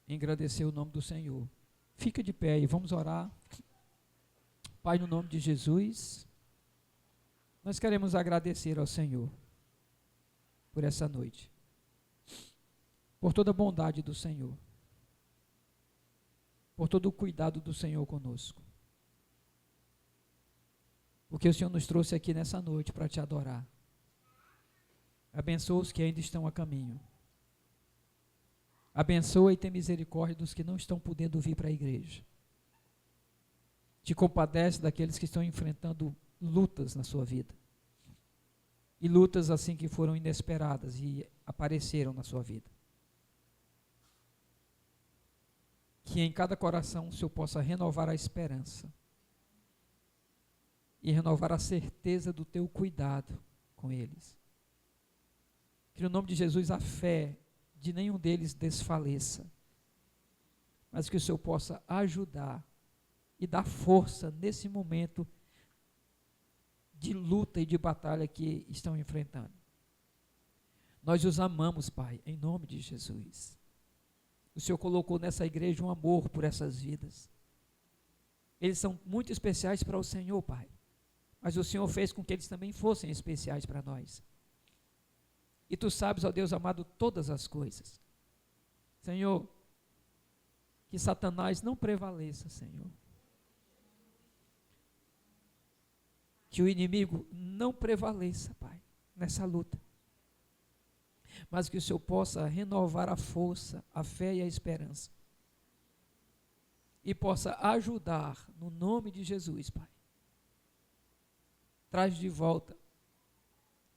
engrandecer o nome do Senhor. Fica de pé e vamos orar. Pai, no nome de Jesus, nós queremos agradecer ao Senhor por essa noite, por toda a bondade do Senhor, por todo o cuidado do Senhor conosco, porque o Senhor nos trouxe aqui nessa noite para te adorar. Abençoa os que ainda estão a caminho. Abençoa e tem misericórdia dos que não estão podendo vir para a igreja. Te compadece daqueles que estão enfrentando lutas na sua vida. E lutas assim que foram inesperadas e apareceram na sua vida. Que em cada coração o Senhor possa renovar a esperança. E renovar a certeza do teu cuidado com eles. Que no nome de Jesus a fé de nenhum deles desfaleça, mas que o Senhor possa ajudar e dar força nesse momento de luta e de batalha que estão enfrentando. Nós os amamos, Pai, em nome de Jesus. O Senhor colocou nessa igreja um amor por essas vidas. Eles são muito especiais para o Senhor, Pai, mas o Senhor fez com que eles também fossem especiais para nós. E Tu sabes, ó Deus amado, todas as coisas. Senhor, que Satanás não prevaleça, Senhor. Que o inimigo não prevaleça, Pai, nessa luta. Mas que o Senhor possa renovar a força, a fé e a esperança. E possa ajudar, no nome de Jesus, Pai. Traz de volta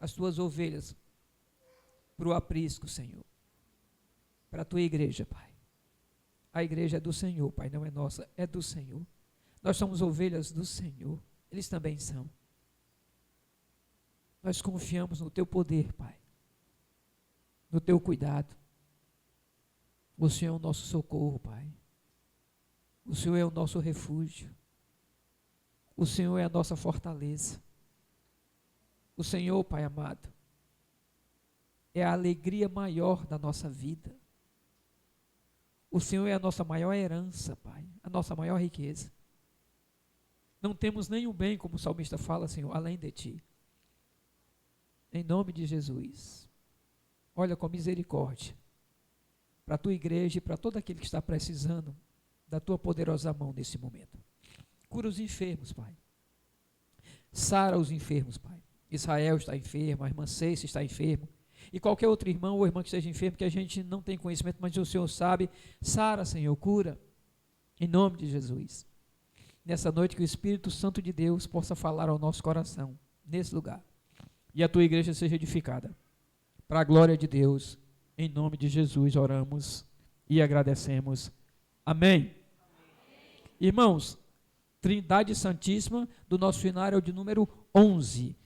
as Tuas ovelhas para o aprisco, Senhor, para a Tua igreja, Pai. A igreja é do Senhor, Pai, não é nossa, é do Senhor. Nós somos ovelhas do Senhor, eles também são. Nós confiamos no Teu poder, Pai, no Teu cuidado. O Senhor é o nosso socorro, Pai. O Senhor é o nosso refúgio. O Senhor é a nossa fortaleza. O Senhor, Pai amado, é a alegria maior da nossa vida. O Senhor é a nossa maior herança, Pai, a nossa maior riqueza. Não temos nenhum bem, como o salmista fala, Senhor, além de Ti. Em nome de Jesus, olha com misericórdia para a Tua igreja e para todo aquele que está precisando da Tua poderosa mão nesse momento. Cura os enfermos, Pai. Sara os enfermos, Pai. Israel está enfermo, a irmã Ceice está enfermo. E qualquer outro irmão ou irmã que esteja enfermo, que a gente não tem conhecimento, mas o Senhor sabe. Sara, Senhor, cura. Em nome de Jesus. Nessa noite que o Espírito Santo de Deus possa falar ao nosso coração, nesse lugar. E a Tua igreja seja edificada. Para a glória de Deus, em nome de Jesus oramos e agradecemos. Amém. Irmãos, Trindade Santíssima do nosso hinário é o de número 11.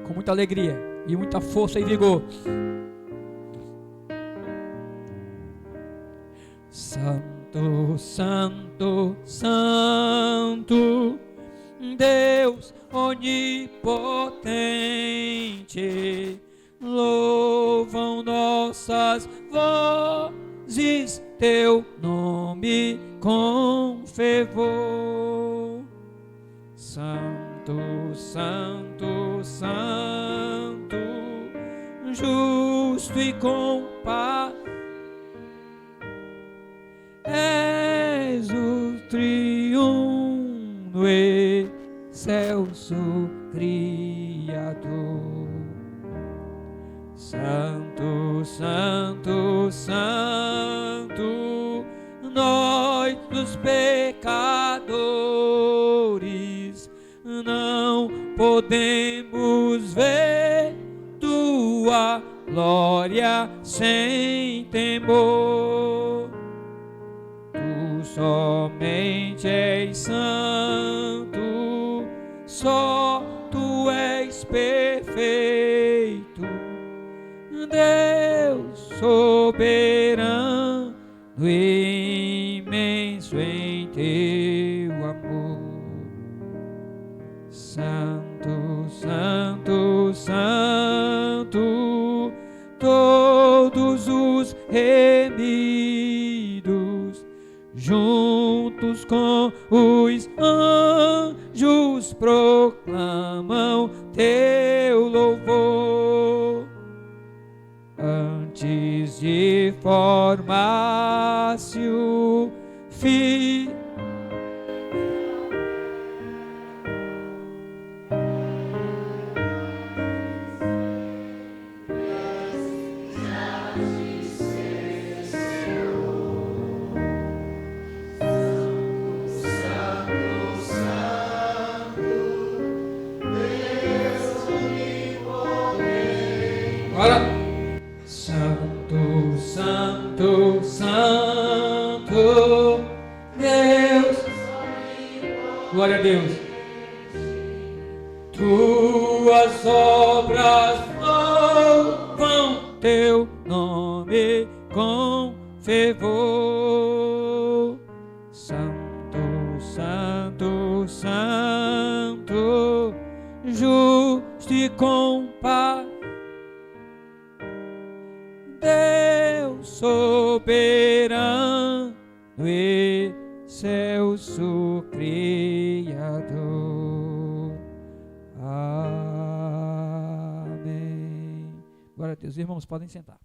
Com muita alegria e muita força e vigor. Santo, Santo, Santo, Deus onipotente, louvam nossas vozes Teu nome com fervor. Santo, Santo, Santo, justo e compassivo, és o triuno excelso Criador. Santo, Santo, Santo, nós os pecadores não podemos ver Tua glória sem temor. Tu somente és santo, só Tu és perfeito, Deus soberano e imenso em Teu amor. Santo, Santo, Santo, todos os remidos, juntos com os anjos proclamam teu louvor. Antes de formar-se o filho, Santo, Santo, Santo, Deus, glória a Deus. Tuas obras louvam teu nome com fervor. Santo, Santo, Santo, justo e compassivo, Deus soberano, excelso Criador. Amém. Glória a Deus. Irmãos, podem sentar.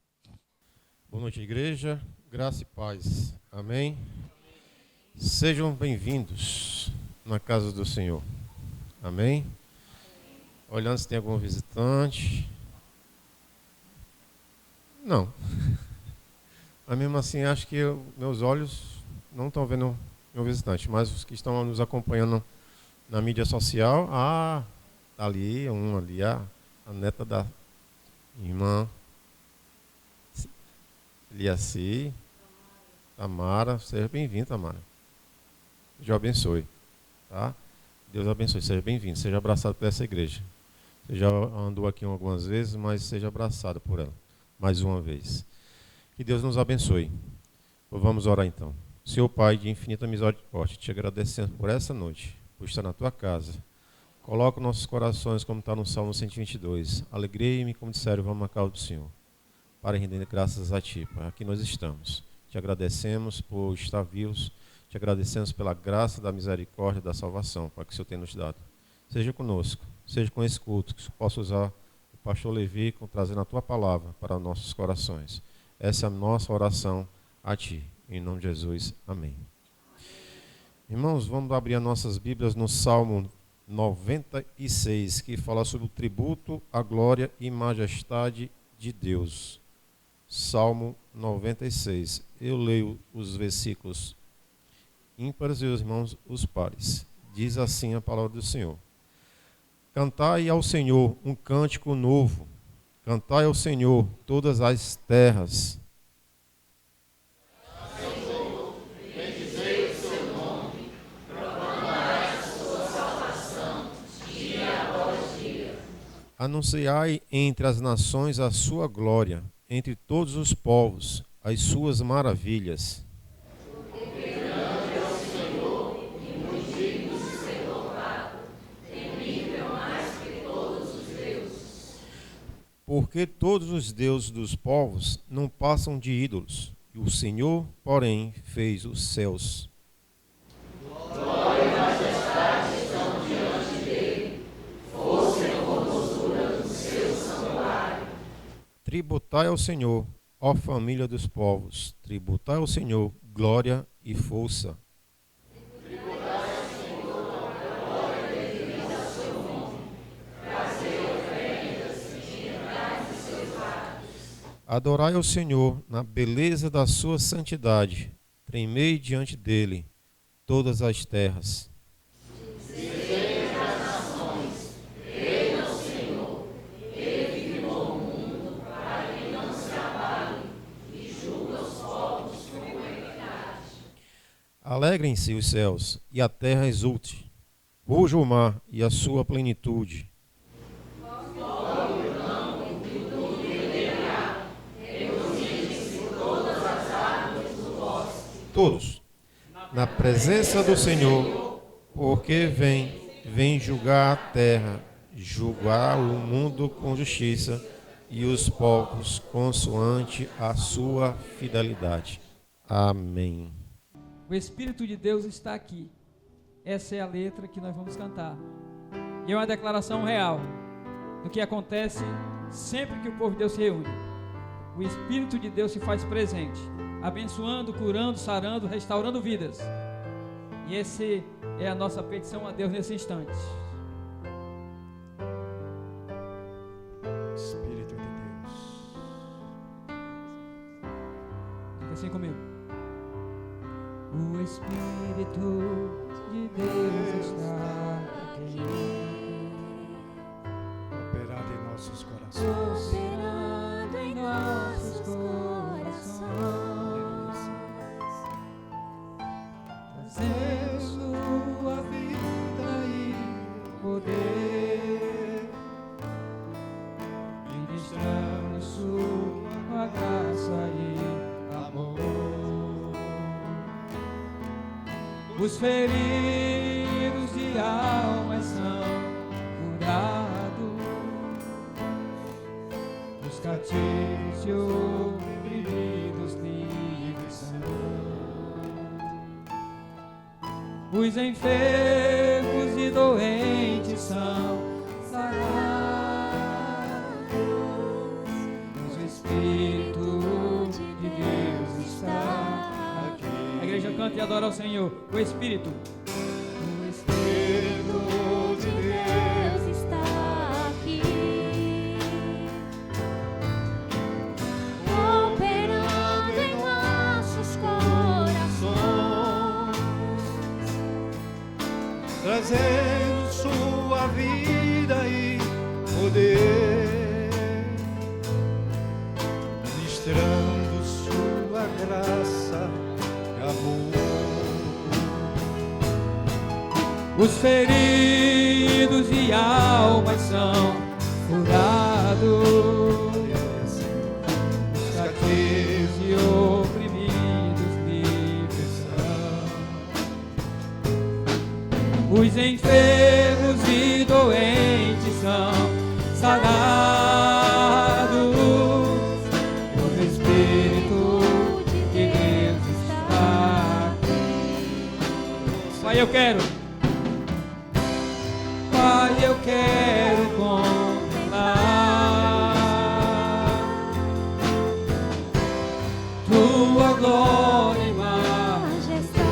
Boa noite, igreja. Graça e paz. Amém. Sejam bem-vindos na casa do Senhor. Amém. Olhando se tem algum visitante. Não. Mas mesmo assim, acho que meus olhos não estão vendo meu visitante. Mas os que estão nos acompanhando na mídia social, tá ali, ali, a neta da irmã Eliaci, Tamara. Seja bem-vinda, Tamara. Deus abençoe. Tá? Deus abençoe. Seja bem-vindo. Seja abraçado por essa igreja. Você já andou aqui algumas vezes, mas seja abraçado por ela. Mais uma vez. Que Deus nos abençoe. Vamos orar então. Senhor Pai de infinita misericórdia, te agradecendo por essa noite, por estar na tua casa. Coloca nossos corações, como está no Salmo 122. Alegrei-me, como disseram, vamos à casa do Senhor, para render graças a ti. Pai. Aqui nós estamos. Te agradecemos por estar vivos. Te agradecemos pela graça da misericórdia da salvação, Pai, que o Senhor tem nos dado. Seja conosco, seja com esse culto, que o Senhor possa usar Pastor Levi, trazendo a tua palavra para nossos corações. Essa é a nossa oração a ti. Em nome de Jesus. Amém. Irmãos, vamos abrir as nossas Bíblias no Salmo 96, que fala sobre o tributo à glória e majestade de Deus. Salmo 96. Eu leio os versículos ímpares e os irmãos os pares. Diz assim a palavra do Senhor. Cantai ao Senhor um cântico novo. Cantai ao Senhor todas as terras. Senhor, bendizei o seu nome, proclamai a sua salvação, dia após dia. Anunciai entre as nações a sua glória, entre todos os povos as suas maravilhas. Porque todos os deuses dos povos não passam de ídolos, e o Senhor, porém, fez os céus. Glória e majestade estão diante dele, força e formosura do seu santuário. Tributai ao Senhor, ó família dos povos, tributai ao Senhor glória e força. Adorai ao Senhor na beleza da sua santidade, tremei diante dele todas as terras. Dizei às nações, temam o Senhor, ele firmou o mundo para que não se abale, e julga os povos com equidade. Alegrem-se os céus e a terra exulte, ruja o mar e a sua plenitude. Todos, na presença do Senhor, porque vem julgar a terra, julgar o mundo com justiça e os povos consoante a sua fidelidade. Amém. O Espírito de Deus está aqui. Essa é a letra que nós vamos cantar. E é uma declaração real do que acontece sempre que o povo de Deus se reúne. O Espírito de Deus se faz presente, abençoando, curando, sarando, restaurando vidas. E essa é a nossa petição a Deus nesse instante. Espírito de Deus. Diga assim comigo. O Espírito de Deus está aqui, Operado em nossos corações. Operando em nossos corações, trazendo sua vida e poder, ministrando sua graça e amor. Os feridos de alma são curados, os cativos e oprimidos livres são. Os enfermos e doentes são sarados, mas o Espírito de Deus está aqui. A igreja canta e adora ao Senhor. O Espírito. O Espírito de Deus. Deus está aqui, operando em nossos corações, Trazendo sua vida e poder, ministrando sua graça e amor. Os feridos e almas são curados, os cativos e oprimidos livres são. Os enfermos e doentes são sarados, o Espírito de Deus está aqui. Pai, eu quero. Pai, eu quero contemplar tua glória e majestade.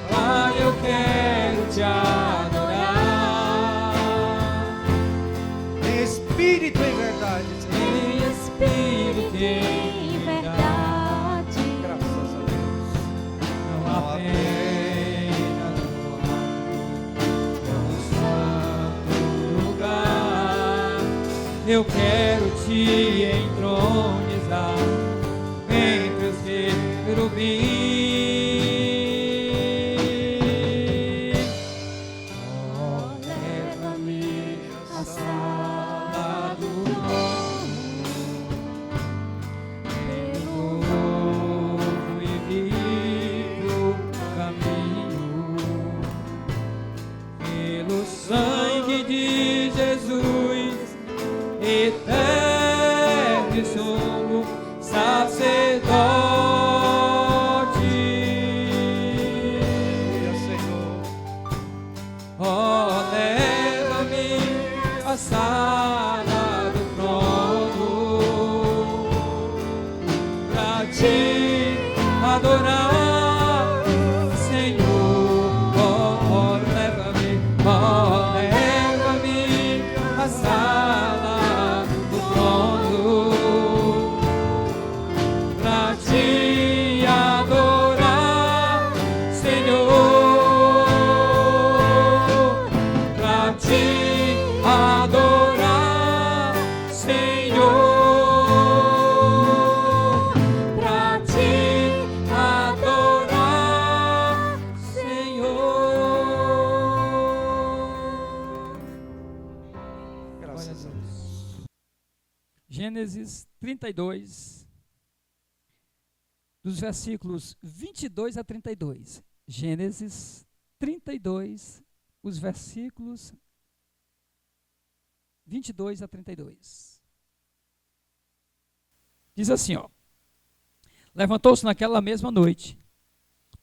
Pai, eu quero te adorar Em espírito e verdade, Senhor. em espírito e em em verdade. verdade. Graças a Deus. Não apenas no alto, no santo lugar. Eu quero te entronizar entre os querubins. Oh, leva-me à sala do trono, pelo novo e vivo caminho, pelo sangue de Jesus, eterno e sumo sacerdote. Aleluia, Senhor. Oh, leva-me à sala do trono pra te adorar, Senhor. Oh, leva-me à sala do trono pra te adorar, Senhor, pra te adorar, Senhor, pra te adorar, Senhor. Graças a Deus. Gênesis 32, dos versículos 22 a 32. Gênesis 32, os versículos 22 a 32. Diz assim, ó. Levantou-se naquela mesma noite,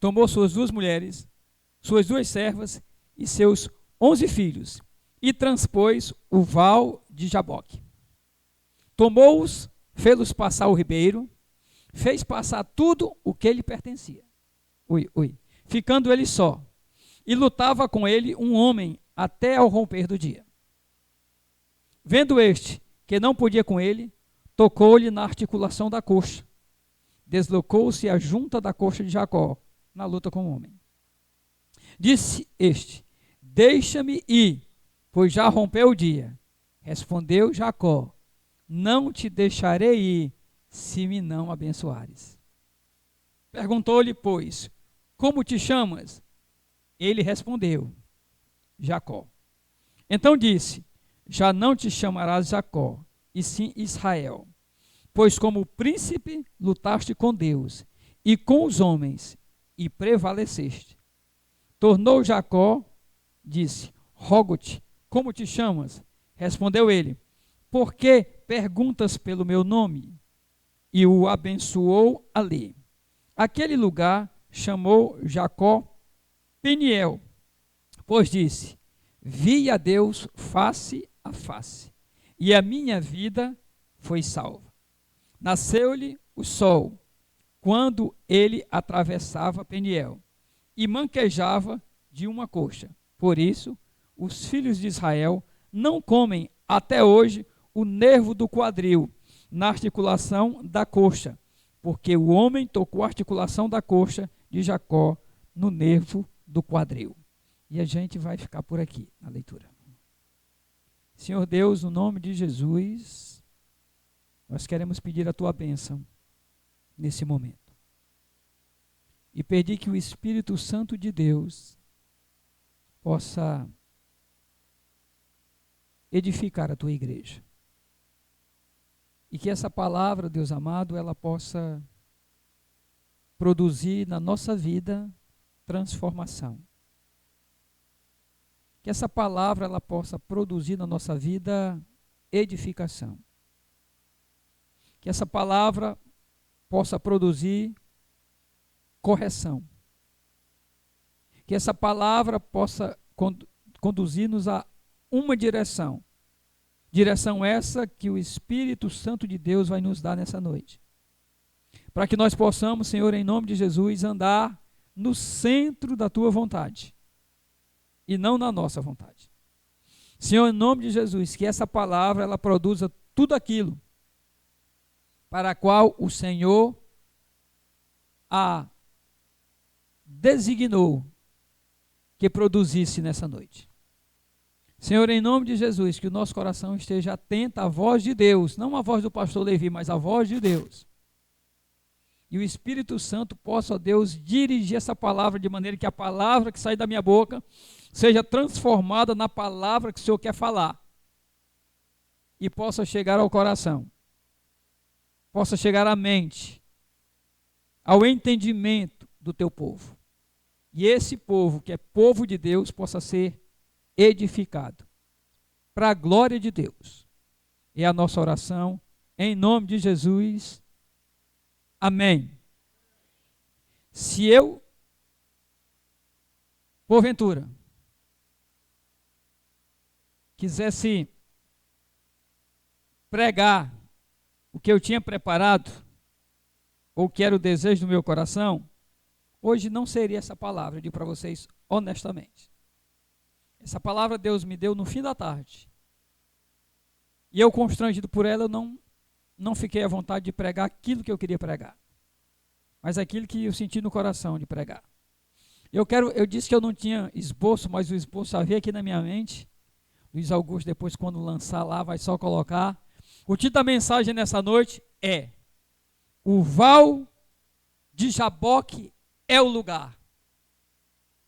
tomou suas 2 mulheres, suas 2 servas e seus 11 filhos, e transpôs o val de Jaboque. Tomou-os, fê-los passar o ribeiro, fez passar tudo o que lhe pertencia. Ficando ele só, e lutava com ele um homem até ao romper do dia. Vendo este que não podia com ele, tocou-lhe na articulação da coxa. Deslocou-se a junta da coxa de Jacó, na luta com o homem. Disse este: deixa-me ir, pois já rompeu o dia. Respondeu Jacó: não te deixarei ir, se me não abençoares. Perguntou-lhe, pois, como te chamas? Ele respondeu: Jacó. Então disse: já não te chamarás Jacó, e sim Israel, pois como príncipe lutaste com Deus e com os homens, e prevaleceste. Tornou Jacó, disse: rogo-te, como te chamas? Respondeu ele: por que perguntas pelo meu nome? E o abençoou ali. Aquele lugar chamou Jacó Peniel, pois disse: vi a Deus face a face, e a minha vida foi salva. Nasceu-lhe o sol, quando ele atravessava Peniel, e manquejava de uma coxa. Por isso, os filhos de Israel não comem até hoje o nervo do quadril, na articulação da coxa, porque o homem tocou a articulação da coxa de Jacó no nervo do quadril. E a gente vai ficar por aqui na leitura. Senhor Deus, no nome de Jesus, nós queremos pedir a tua bênção nesse momento. E pedir que o Espírito Santo de Deus possa edificar a tua igreja. E que essa palavra, Deus amado, ela possa produzir na nossa vida transformação. Que essa palavra ela possa produzir na nossa vida edificação. Que essa palavra possa produzir correção. Que essa palavra possa conduzir-nos a uma direção. Direção essa que o Espírito Santo de Deus vai nos dar nessa noite. Para que nós possamos, Senhor, em nome de Jesus, andar no centro da tua vontade e não na nossa vontade. Senhor, em nome de Jesus, que essa palavra ela produza tudo aquilo para a qual o Senhor a designou que produzisse nessa noite. Senhor, em nome de Jesus, que o nosso coração esteja atento à voz de Deus, não à voz do pastor Levi, mas à voz de Deus. E o Espírito Santo possa, ó Deus, dirigir essa palavra de maneira que a palavra que sai da minha boca seja transformada na palavra que o Senhor quer falar. E possa chegar ao coração, possa chegar à mente, ao entendimento do teu povo. E esse povo, que é povo de Deus, possa ser edificado para a glória de Deus. É a nossa oração em nome de Jesus. Amém. Se eu, porventura, quisesse pregar o que eu tinha preparado, ou que era o desejo do meu coração, hoje não seria essa palavra, eu digo para vocês honestamente. Essa palavra Deus me deu no fim da tarde. E eu, constrangido por ela, eu não fiquei à vontade de pregar aquilo que eu queria pregar, mas aquilo que eu senti no coração de pregar. Eu disse que eu não tinha esboço, mas o esboço havia aqui na minha mente. Luiz Augusto, depois, quando lançar lá, vai só colocar. O título da mensagem nessa noite é: o val de Jaboque é o lugar.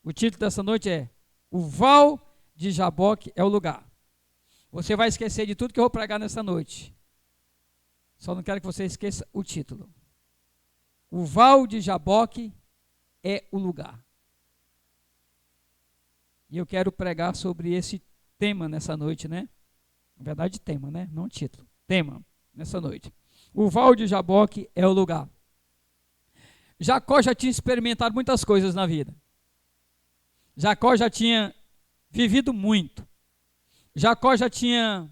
O título dessa noite é: o val de Jaboque é o lugar. Você vai esquecer de tudo que eu vou pregar nessa noite. Só não quero que você esqueça o título. O val de Jaboque é o lugar. E eu quero pregar sobre esse tema nessa noite, né? Na verdade, tema, né? Não título. Tema, nessa noite. O Val de Jaboque é o lugar. Jacó já tinha experimentado muitas coisas na vida. Jacó já tinha vivido muito. Jacó já tinha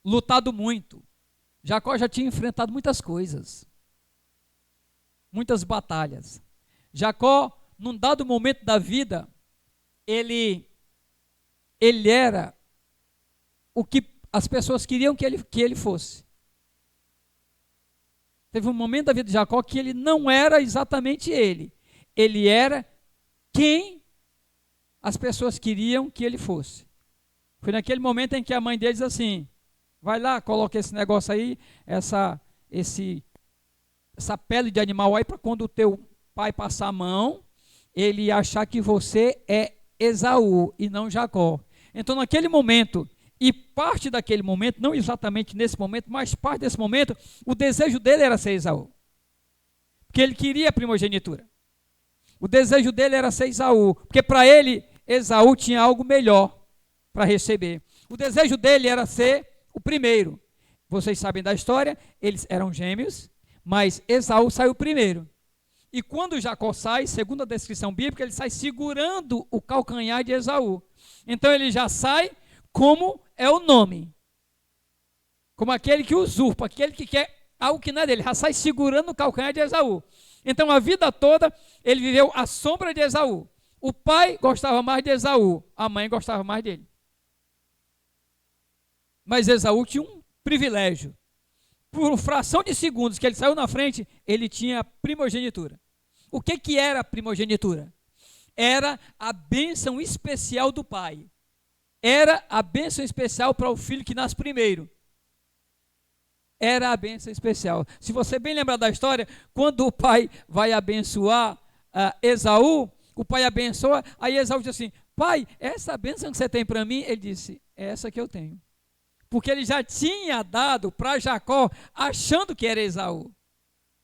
lutado muito. Jacó já tinha enfrentado muitas coisas. Muitas batalhas. Jacó, num dado momento da vida, ele era o que as pessoas queriam que ele fosse. Teve um momento da vida de Jacó que ele não era exatamente ele. Ele era quem as pessoas queriam que ele fosse. Foi naquele momento em que a mãe dele diz assim: vai lá, coloca esse negócio aí, essa pele de animal aí, para quando o teu pai passar a mão, ele achar que você é Esaú e não Jacó. Então, naquele momento, e parte daquele momento, não exatamente nesse momento, mas parte desse momento, o desejo dele era ser Esaú. Porque ele queria a primogenitura. O desejo dele era ser Esaú, porque para ele, Esaú tinha algo melhor para receber. O desejo dele era ser o primeiro. Vocês sabem da história, eles eram gêmeos, mas Esaú saiu primeiro. E quando Jacó sai, segundo a descrição bíblica, ele sai segurando o calcanhar de Esaú. Então ele já sai como é o nome. Como aquele que usurpa, aquele que quer algo que não é dele, já sai segurando o calcanhar de Esaú. Então a vida toda ele viveu à sombra de Esaú. O pai gostava mais de Esaú, a mãe gostava mais dele. Mas Esaú tinha um privilégio. Por fração de segundos que ele saiu na frente, ele tinha primogenitura. O que era a primogenitura? Era a bênção especial do pai. Era a bênção especial para o filho que nasce primeiro. Era a bênção especial. Se você bem lembrar da história, quando o pai vai abençoar Esaú, o pai abençoa, aí Esaú diz assim: pai, essa bênção que você tem para mim, ele disse, é essa que eu tenho. Porque ele já tinha dado para Jacó, achando que era Esaú.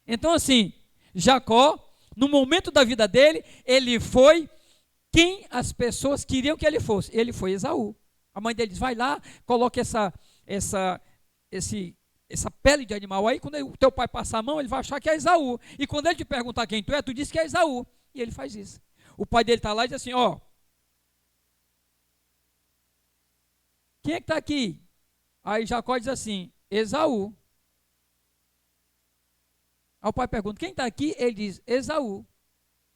Então assim, Jacó, no momento da vida dele, ele foi quem as pessoas queriam que ele fosse. Ele foi Esaú. A mãe dele diz: vai lá, coloque essa pele de animal aí, quando o teu pai passar a mão, ele vai achar que é Esaú. E quando ele te perguntar quem tu é, tu diz que é Esaú. E ele faz isso. O pai dele está lá e diz assim: ó, quem é que está aqui? Aí Jacó diz assim: Esaú. Aí o pai pergunta: quem está aqui? Ele diz: Esaú.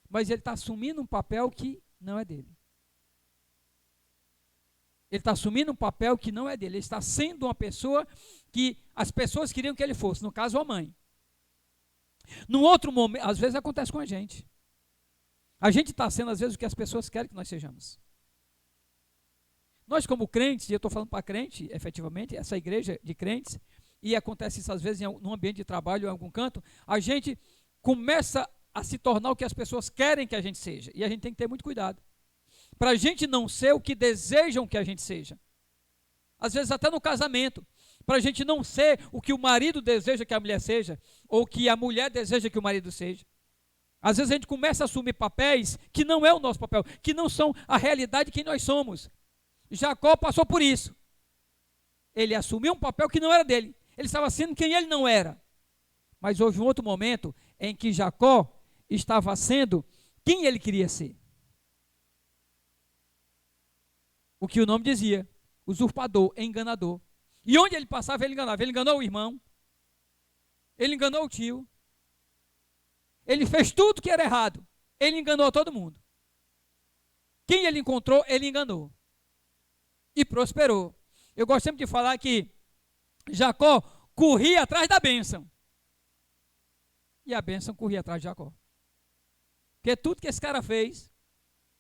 Mas ele está assumindo um papel que não é dele. Ele está assumindo um papel que não é dele. Ele está sendo uma pessoa que as pessoas queriam que ele fosse, no caso a mãe. Num outro momento, às vezes acontece com a gente. A gente está sendo às vezes o que as pessoas querem que nós sejamos. Nós como crentes, e eu estou falando para crente, efetivamente, essa igreja de crentes, e acontece isso às vezes num ambiente de trabalho ou em algum canto, a gente começa a se tornar o que as pessoas querem que a gente seja. E a gente tem que ter muito cuidado. Para a gente não ser o que desejam que a gente seja. Às vezes até no casamento. Para a gente não ser o que o marido deseja que a mulher seja, ou que a mulher deseja que o marido seja. Às vezes a gente começa a assumir papéis que não é o nosso papel, que não são a realidade de quem nós somos. Jacó passou por isso. Ele assumiu um papel que não era dele. Ele estava sendo quem ele não era. Mas houve um outro momento em que Jacó estava sendo quem ele queria ser. O que o nome dizia: usurpador, enganador. E onde ele passava, ele enganava. Ele enganou o irmão. Ele enganou o tio. Ele fez tudo que era errado. Ele enganou todo mundo. Quem ele encontrou, ele enganou. E prosperou. Eu gosto sempre de falar que Jacó corria atrás da bênção. E a bênção corria atrás de Jacó. Porque tudo que esse cara fez,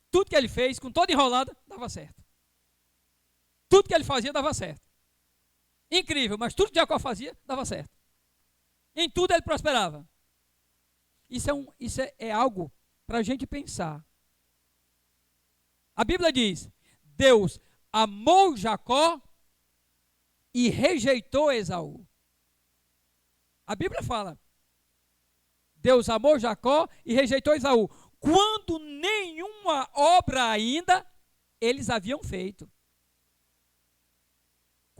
tudo que ele fez, com toda enrolada, dava certo. Tudo que ele fazia dava certo. Incrível, mas tudo que Jacó fazia dava certo. Em tudo ele prosperava. Isso é algo para a gente pensar. A Bíblia diz: Deus amou Jacó e rejeitou Esaú. A Bíblia fala: Deus amou Jacó e rejeitou Esaú, quando nenhuma obra ainda eles haviam feito.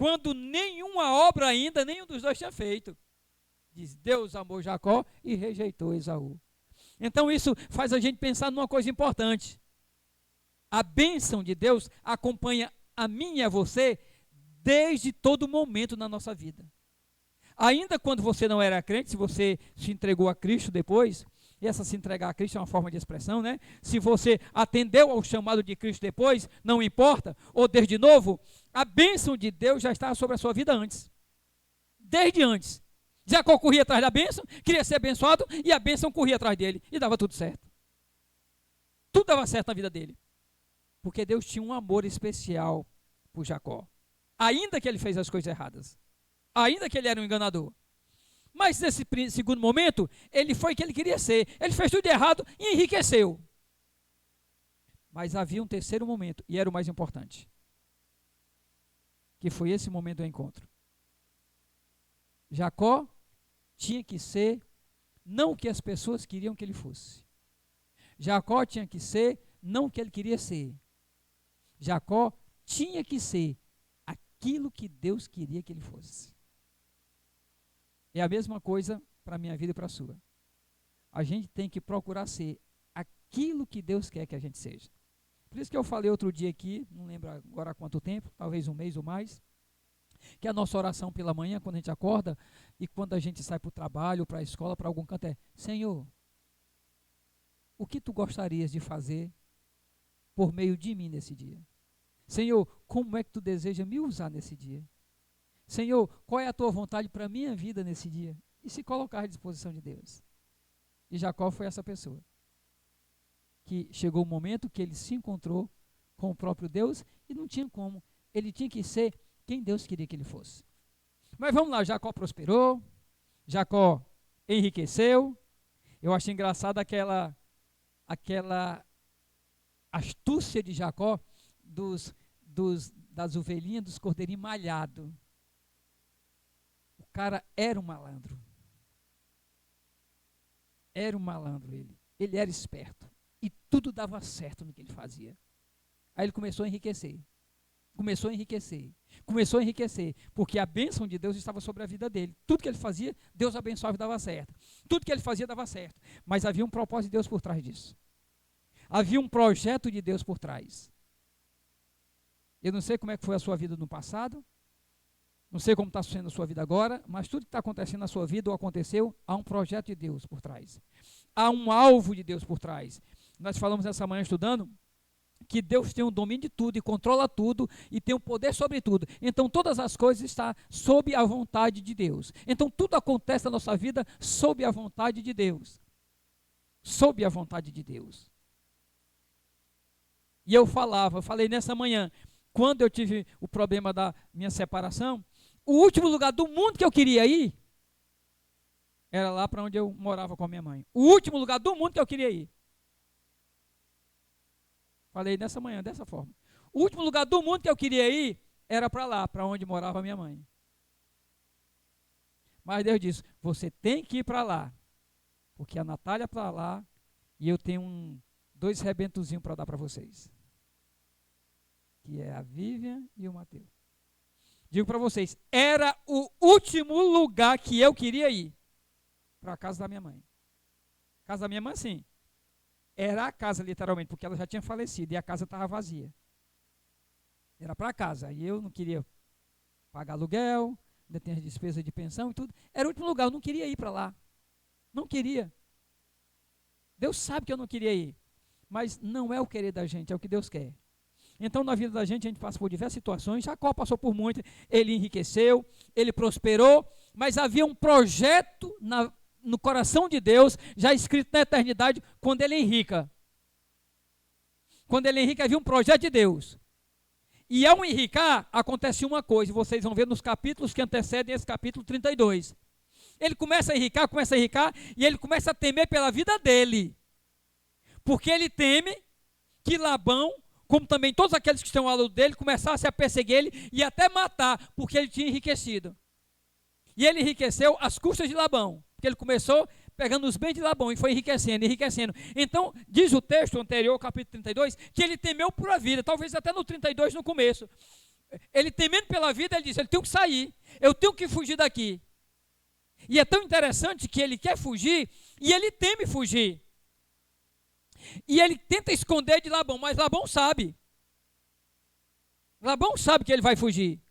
quando nenhuma obra ainda, nenhum dos dois tinha feito. Diz, Deus amou Jacó e rejeitou Esaú. Então isso faz a gente pensar numa coisa importante. A bênção de Deus acompanha a mim e a você desde todo momento na nossa vida. Ainda quando você não era crente, se você se entregou a Cristo depois, e essa se entregar a Cristo é uma forma de expressão, né? Se você atendeu ao chamado de Cristo depois, não importa, ou desde novo, a bênção de Deus já estava sobre a sua vida antes. Desde antes. Jacó corria atrás da bênção, queria ser abençoado, e a bênção corria atrás dele, e dava tudo certo. Tudo dava certo na vida dele. Porque Deus tinha um amor especial por Jacó. Ainda que ele fez as coisas erradas. Ainda que ele era um enganador. Mas nesse segundo momento, ele foi o que ele queria ser. Ele fez tudo errado e enriqueceu. Mas havia um terceiro momento, e era o mais importante. Que foi esse momento do encontro. Jacó tinha que ser não o que as pessoas queriam que ele fosse. Jacó tinha que ser não o que ele queria ser. Jacó tinha que ser aquilo que Deus queria que ele fosse. É a mesma coisa para a minha vida e para a sua. A gente tem que procurar ser aquilo que Deus quer que a gente seja. Por isso que eu falei outro dia aqui, não lembro agora há quanto tempo, talvez um mês ou mais, que a nossa oração pela manhã, quando a gente acorda, e quando a gente sai para o trabalho, para a escola, para algum canto, é: Senhor, o que tu gostarias de fazer por meio de mim nesse dia? Senhor, como é que tu deseja me usar nesse dia? Senhor, qual é a tua vontade para a minha vida nesse dia? E se colocar à disposição de Deus. E Jacó foi essa pessoa. Que chegou o momento que ele se encontrou com o próprio Deus e não tinha como. Ele tinha que ser quem Deus queria que ele fosse. Mas vamos lá, Jacó prosperou, Jacó enriqueceu. Eu acho engraçado aquela astúcia de Jacó das ovelhinhas, dos cordeirinhos malhados. O cara era um malandro. Era um malandro ele. Ele era esperto. E tudo dava certo no que ele fazia. Aí ele começou a enriquecer. Começou a enriquecer. Começou a enriquecer. Porque a bênção de Deus estava sobre a vida dele. Tudo que ele fazia, Deus abençoava e dava certo. Tudo que ele fazia dava certo. Mas havia um propósito de Deus por trás disso. Havia um projeto de Deus por trás. Eu não sei como é que foi a sua vida no passado. Não sei como está sendo a sua vida agora, mas tudo que está acontecendo na sua vida ou aconteceu, há um projeto de Deus por trás. Há um alvo de Deus por trás. Nós falamos essa manhã estudando que Deus tem o domínio de tudo e controla tudo e tem o poder sobre tudo. Então todas as coisas estão sob a vontade de Deus. Então tudo acontece na nossa vida sob a vontade de Deus. Sob a vontade de Deus. E eu falei nessa manhã, quando eu tive o problema da minha separação, o último lugar do mundo que eu queria ir era lá para onde eu morava com a minha mãe. O último lugar do mundo que eu queria ir. Falei nessa manhã, dessa forma. O último lugar do mundo que eu queria ir era para lá, para onde morava a minha mãe. Mas Deus disse, você tem que ir para lá, porque a Natália para lá e eu tenho 2 rebentozinhos para dar para vocês. Que é a Vivian e o Mateus. Digo para vocês, era o último lugar que eu queria ir. Para a casa da minha mãe. Casa da minha mãe, sim. Era a casa, literalmente, porque ela já tinha falecido e a casa estava vazia. Era para casa. E eu não queria pagar aluguel, ainda tem as despesas de pensão e tudo. Era o último lugar, eu não queria ir para lá. Não queria. Deus sabe que eu não queria ir. Mas não é o querer da gente, é o que Deus quer. Então, na vida da gente, a gente passa por diversas situações. Jacó passou por muitas. Ele enriqueceu, ele prosperou, mas havia um projeto no coração de Deus, já escrito na eternidade, quando ele enrica. Quando ele enrica, havia um projeto de Deus. E ao enricar, acontece uma coisa, vocês vão ver nos capítulos que antecedem esse capítulo 32. Ele começa a enricar, e ele começa a temer pela vida dele. Porque ele teme que Labão, como também todos aqueles que estão ao lado dele, começassem a perseguir ele e até matar, porque ele tinha enriquecido. E ele enriqueceu às custas de Labão, porque ele começou pegando os bens de Labão e foi enriquecendo. Então, diz o texto anterior, capítulo 32, que ele temeu por a vida, talvez até no 32 no começo. ele temendo pela vida, ele diz, eu tenho que sair, eu tenho que fugir daqui. E é tão interessante que ele quer fugir e ele teme fugir. E ele tenta esconder de Labão, mas Labão sabe. Labão sabe que ele vai fugir.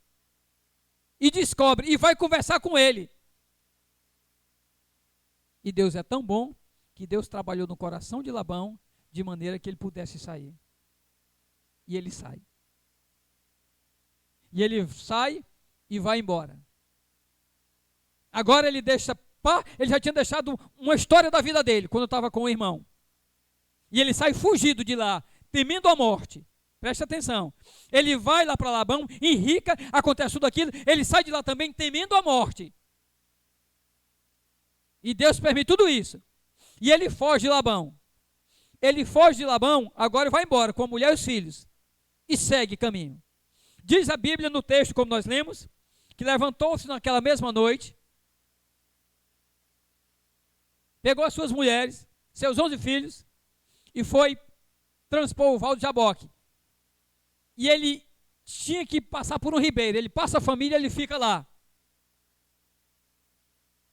E descobre, e vai conversar com ele. E Deus é tão bom que Deus trabalhou no coração de Labão de maneira que ele pudesse sair. E ele sai. E ele sai e vai embora. Agora ele já tinha deixado uma história da vida dele, quando estava com o irmão. E ele sai fugido de lá, temendo a morte. Preste atenção. Ele vai lá para Labão, enrica, acontece tudo aquilo, ele sai de lá também temendo a morte. E Deus permite tudo isso. E ele foge de Labão. Ele foge de Labão, agora vai embora com a mulher e os filhos. E segue caminho. Diz a Bíblia no texto, como nós lemos, que levantou-se naquela mesma noite, pegou as suas mulheres, seus 11 filhos, e foi transpor o val de Jaboque. E ele tinha que passar por um ribeiro. Ele passa a família, ele fica lá.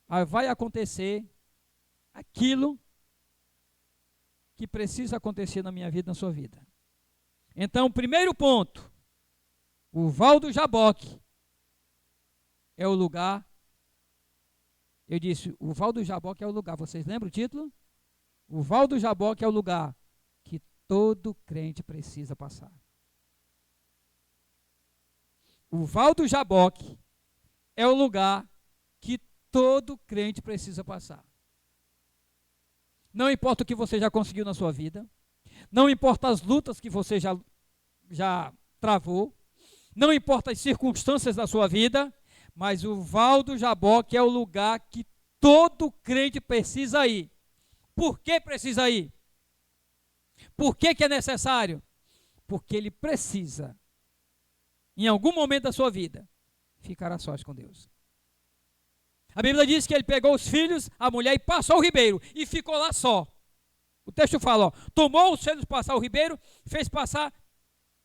Aí vai acontecer aquilo que precisa acontecer na minha vida, na sua vida. Então, primeiro ponto, o val do Jaboque é o lugar. Eu disse, o val do Jaboque é o lugar. Vocês lembram o título? O val do Jaboque é o lugar que todo crente precisa passar. O val do Jaboque é o lugar que todo crente precisa passar. Não importa o que você já conseguiu na sua vida, não importa as lutas que você já travou, não importa as circunstâncias da sua vida, mas o val do Jaboque é o lugar que todo crente precisa ir. Por que precisa ir? Por que é necessário? Porque ele precisa, em algum momento da sua vida, ficar a sós com Deus. A Bíblia diz que ele pegou os filhos, a mulher, e passou o ribeiro, e ficou lá só. O texto fala, ó, tomou os filhos passar o ribeiro, fez passar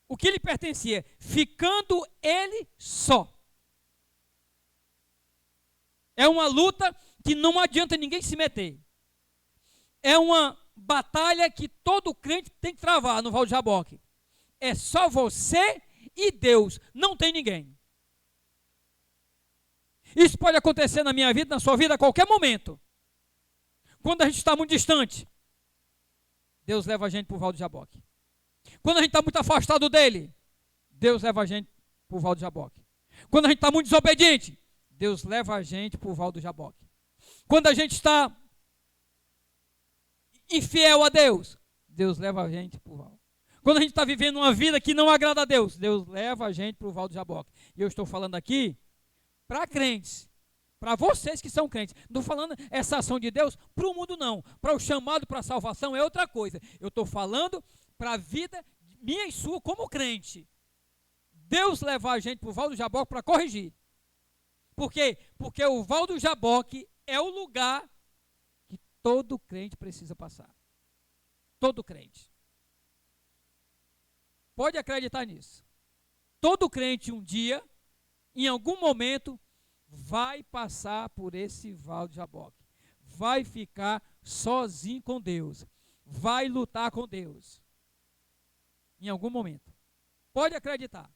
o que lhe pertencia, ficando ele só. É uma luta que não adianta ninguém se meter. É uma batalha que todo crente tem que travar no val de Jaboque. É só você e Deus, não tem ninguém. Isso pode acontecer na minha vida, na sua vida, a qualquer momento. Quando a gente está muito distante, Deus leva a gente para o val de Jaboque. Quando a gente está muito afastado dele, Deus leva a gente para o val de Jaboque. Quando a gente está muito desobediente, Deus leva a gente para o val do Jaboque. Quando a gente está infiel a Deus, Deus leva a gente para o val. Quando a gente está vivendo uma vida que não agrada a Deus, Deus leva a gente para o val do Jaboque. E eu estou falando aqui para crentes, para vocês que são crentes. Não estou falando essa ação de Deus para o mundo, não. Para o chamado para a salvação é outra coisa. Eu estou falando para a vida minha e sua como crente. Deus levar a gente para o val do Jaboque para corrigir. Por quê? Porque o val do Jaboque é o lugar que todo crente precisa passar. Todo crente. Pode acreditar nisso. Todo crente um dia, em algum momento, vai passar por esse val de Jaboque. Vai ficar sozinho com Deus. Vai lutar com Deus. Em algum momento. Pode acreditar.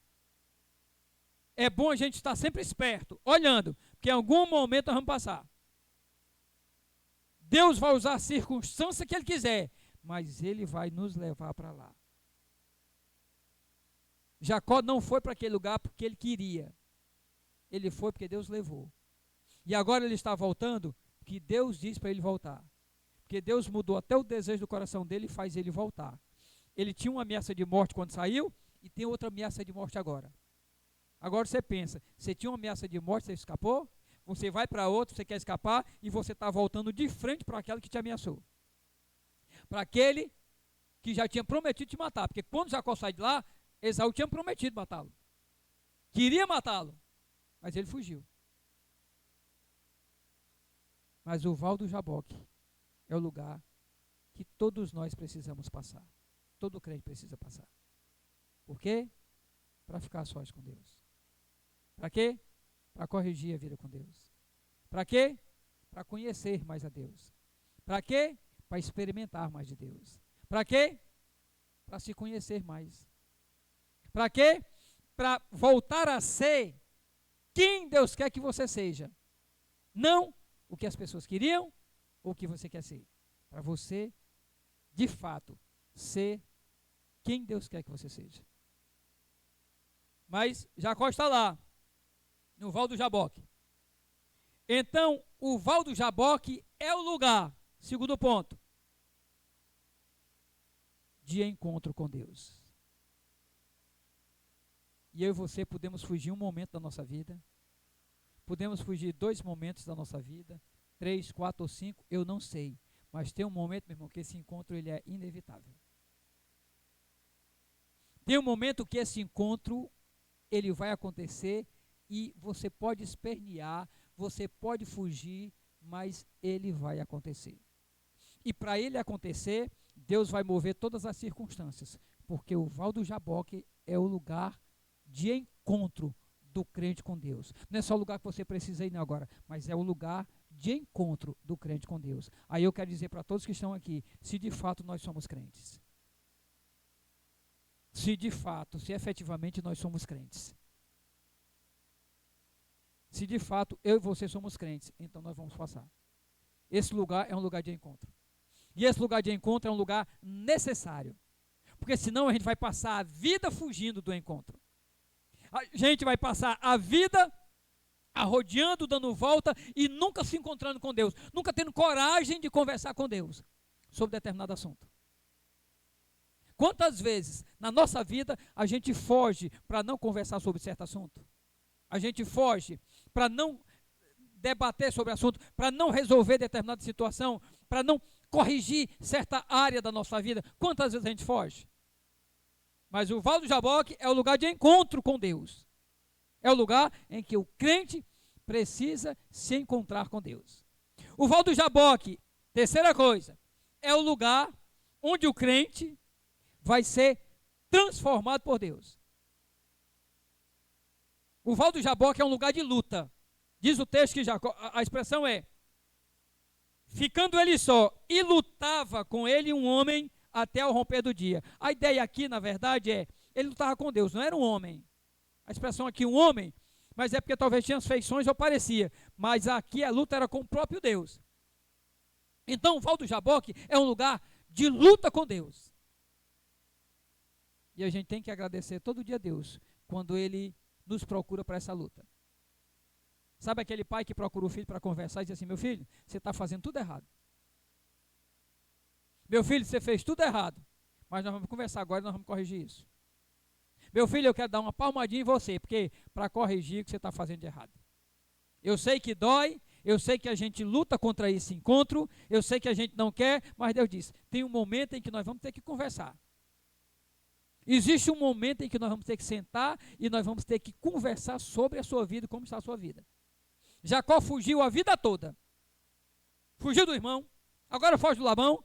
É bom a gente estar sempre esperto, olhando, porque em algum momento nós vamos passar. Deus vai usar a circunstância que Ele quiser, mas Ele vai nos levar para lá. Jacó não foi para aquele lugar porque ele queria. Ele foi porque Deus levou. E agora ele está voltando porque Deus disse para ele voltar. Porque Deus mudou até o desejo do coração dele e faz ele voltar. Ele tinha uma ameaça de morte quando saiu e tem outra ameaça de morte agora. Agora você pensa, você tinha uma ameaça de morte, você escapou? Você vai para outra, você quer escapar e você está voltando de frente para aquela que te ameaçou. Para aquele que já tinha prometido te matar. Porque quando Jacó sai de lá, Esaú tinha prometido matá-lo. Queria matá-lo, mas ele fugiu. Mas o val do Jaboque é o lugar que todos nós precisamos passar. Todo crente precisa passar. Por quê? Para ficar sós com Deus. Para quê? Para corrigir a vida com Deus. Para quê? Para conhecer mais a Deus. Para quê? Para experimentar mais de Deus. Para quê? Para se conhecer mais. Para quê? Para voltar a ser quem Deus quer que você seja. Não o que as pessoas queriam ou o que você quer ser. Para você, de fato, ser quem Deus quer que você seja. Mas Jacó está lá, no Val do Jaboque. Então, o Val do Jaboque é o lugar, segundo ponto, de encontro com Deus. E eu e você podemos fugir um momento da nossa vida, podemos fugir 2 momentos da nossa vida, 3, 4 ou 5, eu não sei. Mas tem um momento, meu irmão, que esse encontro ele é inevitável. Tem um momento que esse encontro ele vai acontecer e você pode espernear, você pode fugir, mas ele vai acontecer. E para ele acontecer, Deus vai mover todas as circunstâncias, porque o Val do Jaboque é o lugar de encontro do crente com Deus. Não é só o lugar que você precisa ir agora, mas é o lugar de encontro do crente com Deus. Aí eu quero dizer para todos que estão aqui, se de fato nós somos crentes. Se de fato, se efetivamente nós somos crentes. Se de fato eu e você somos crentes, então nós vamos passar. Esse lugar é um lugar de encontro. E esse lugar de encontro é um lugar necessário. Porque senão a gente vai passar a vida fugindo do encontro. A gente vai passar a vida arrodeando, dando volta e nunca se encontrando com Deus. Nunca tendo coragem de conversar com Deus sobre determinado assunto. Quantas vezes na nossa vida a gente foge para não conversar sobre certo assunto? A gente foge para não debater sobre assunto, para não resolver determinada situação, para não corrigir certa área da nossa vida. Quantas vezes a gente foge? Mas o Val do Jaboque é o lugar de encontro com Deus. É o lugar em que o crente precisa se encontrar com Deus. O Val do Jaboque, terceira coisa, é o lugar onde o crente vai ser transformado por Deus. O Val do Jaboque é um lugar de luta. Diz o texto que Jacó, a expressão é: ficando ele só, e lutava com ele um homem até ao romper do dia. A ideia aqui, na verdade, é, ele lutava com Deus, não era um homem. A expressão aqui, um homem, mas é porque talvez tinha as feições ou parecia, mas aqui a luta era com o próprio Deus. Então o Val do Jaboque é um lugar de luta com Deus. E a gente tem que agradecer todo dia a Deus, quando Ele nos procura para essa luta. Sabe aquele pai que procura o filho para conversar e diz assim: meu filho, você está fazendo tudo errado. Meu filho, você fez tudo errado, mas nós vamos conversar agora e nós vamos corrigir isso. Meu filho, eu quero dar uma palmadinha em você, porque para corrigir o que você está fazendo de errado. Eu sei que dói, eu sei que a gente luta contra esse encontro, eu sei que a gente não quer, mas Deus diz, tem um momento em que nós vamos ter que conversar. Existe um momento em que nós vamos ter que sentar e nós vamos ter que conversar sobre a sua vida, como está a sua vida. Jacó fugiu a vida toda. Fugiu do irmão, agora foge do Labão,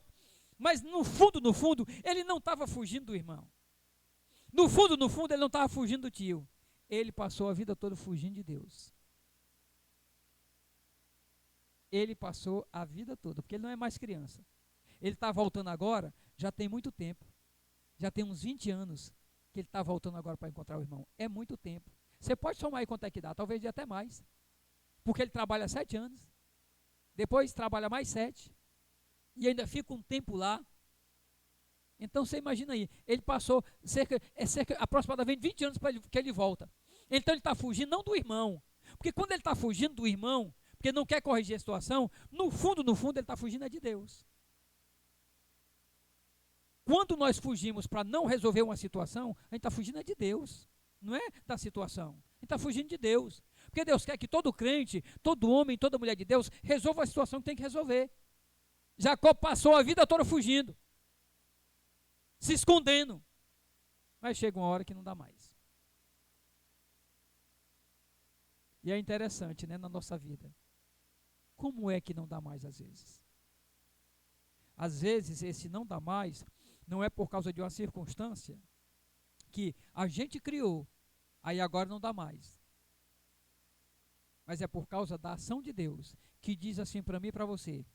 mas no fundo, ele não estava fugindo do irmão. No fundo, ele não estava fugindo do tio. Ele passou a vida toda fugindo de Deus. Ele passou a vida toda, porque ele não é mais criança. Ele está voltando agora, já tem muito tempo. Já tem uns 20 anos que ele está voltando agora para encontrar o irmão. É muito tempo. Você pode somar aí quanto é que dá, talvez dê até mais. Porque ele trabalha 7 anos, depois trabalha mais 7, e ainda fica um tempo lá. Então você imagina aí, ele passou aproximadamente 20 anos para que ele volta. Então ele está fugindo não do irmão, porque quando ele está fugindo do irmão, porque não quer corrigir a situação, no fundo ele está fugindo é de Deus. Quando nós fugimos para não resolver uma situação, a gente está fugindo é de Deus, não é da situação. A gente está fugindo de Deus. Porque Deus quer que todo crente, todo homem, toda mulher de Deus resolva a situação que tem que resolver. Jacó passou a vida toda fugindo, se escondendo. Mas chega uma hora que não dá mais. E é interessante, né, na nossa vida. Como é que não dá mais às vezes? Às vezes esse não dá mais não é por causa de uma circunstância que a gente criou, aí agora não dá mais. mas é por causa da ação de Deus, que diz assim para mim e para você: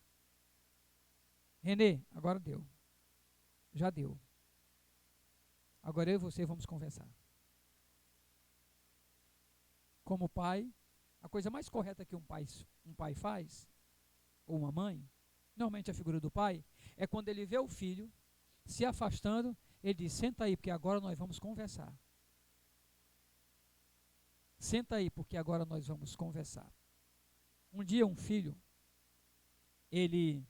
Renê, agora deu. Já deu. Agora eu e você vamos conversar. Como pai, a coisa mais correta que um pai faz, ou uma mãe, normalmente a figura do pai, é quando ele vê o filho se afastando, ele diz: senta aí, porque agora nós vamos conversar. Senta aí, porque agora nós vamos conversar. Um dia um filho, ele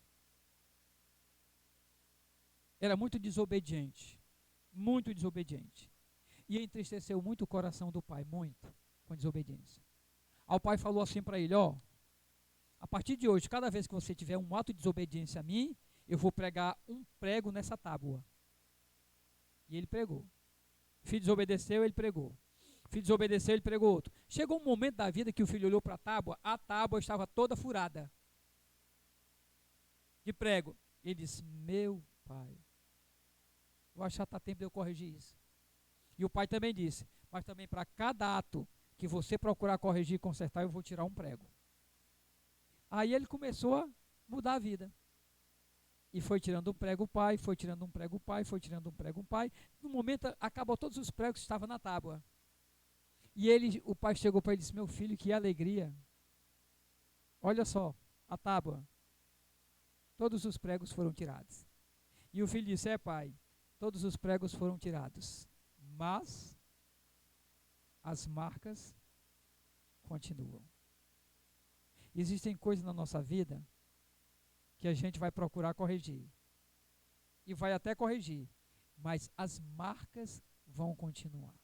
era muito desobediente, e entristeceu muito o coração do pai, muito, com desobediência. Aí o pai falou assim para ele: ó, a partir de hoje, cada vez que você tiver um ato de desobediência a mim, eu vou pregar um prego nessa tábua. E ele pregou. O filho desobedeceu, ele pregou. O filho desobedeceu, ele pregou outro. Chegou um momento da vida que o filho olhou para a tábua estava toda furada de prego. Ele disse: meu pai, eu acho que já está tempo de eu corrigir isso. E o pai também disse: mas também para cada ato que você procurar corrigir e consertar, eu vou tirar um prego. Aí ele começou a mudar a vida. E foi tirando um prego o pai, foi tirando um prego o pai, foi tirando um prego o pai. No momento, acabou todos os pregos que estavam na tábua. E o pai chegou para ele e disse: meu filho, que alegria. Olha só, a tábua. Todos os pregos foram tirados. E o filho disse: é, pai, todos os pregos foram tirados, mas as marcas continuam. Existem coisas na nossa vida que a gente vai procurar corrigir. E vai até corrigir, mas as marcas vão continuar.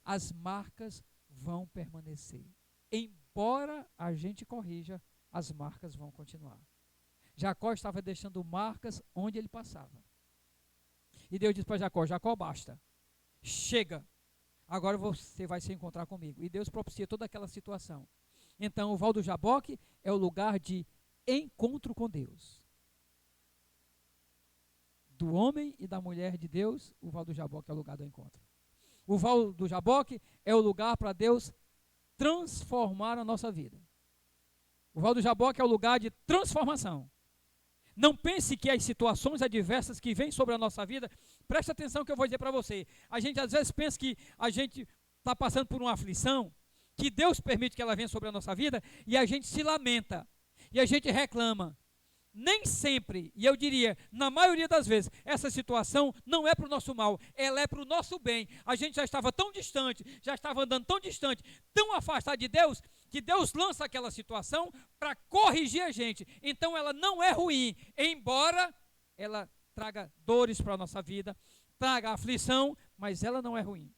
As marcas vão permanecer. Embora a gente corrija, as marcas vão continuar. Jacó estava deixando marcas onde ele passava. E Deus disse para Jacó: Jacó, basta. Chega. Agora você vai se encontrar comigo. E Deus propicia toda aquela situação. Então, o Val do Jaboque é o lugar de encontro com Deus. Do homem e da mulher de Deus, o Val do Jaboque é o lugar do encontro. O Val do Jaboque é o lugar para Deus transformar a nossa vida. O Val do Jaboque é o lugar de transformação. Não pense que as situações adversas que vêm sobre a nossa vida, preste atenção que eu vou dizer para você. A gente às vezes pensa que a gente está passando por uma aflição, que Deus permite que ela venha sobre a nossa vida, e a gente se lamenta, e a gente reclama. Nem sempre, e eu diria, na maioria das vezes, essa situação não é para o nosso mal, ela é para o nosso bem. A gente já estava tão distante, já estava andando tão distante, tão afastado de Deus, que Deus lança aquela situação para corrigir a gente. Então ela não é ruim, embora ela traga dores para a nossa vida, traga aflição, mas ela não é ruim.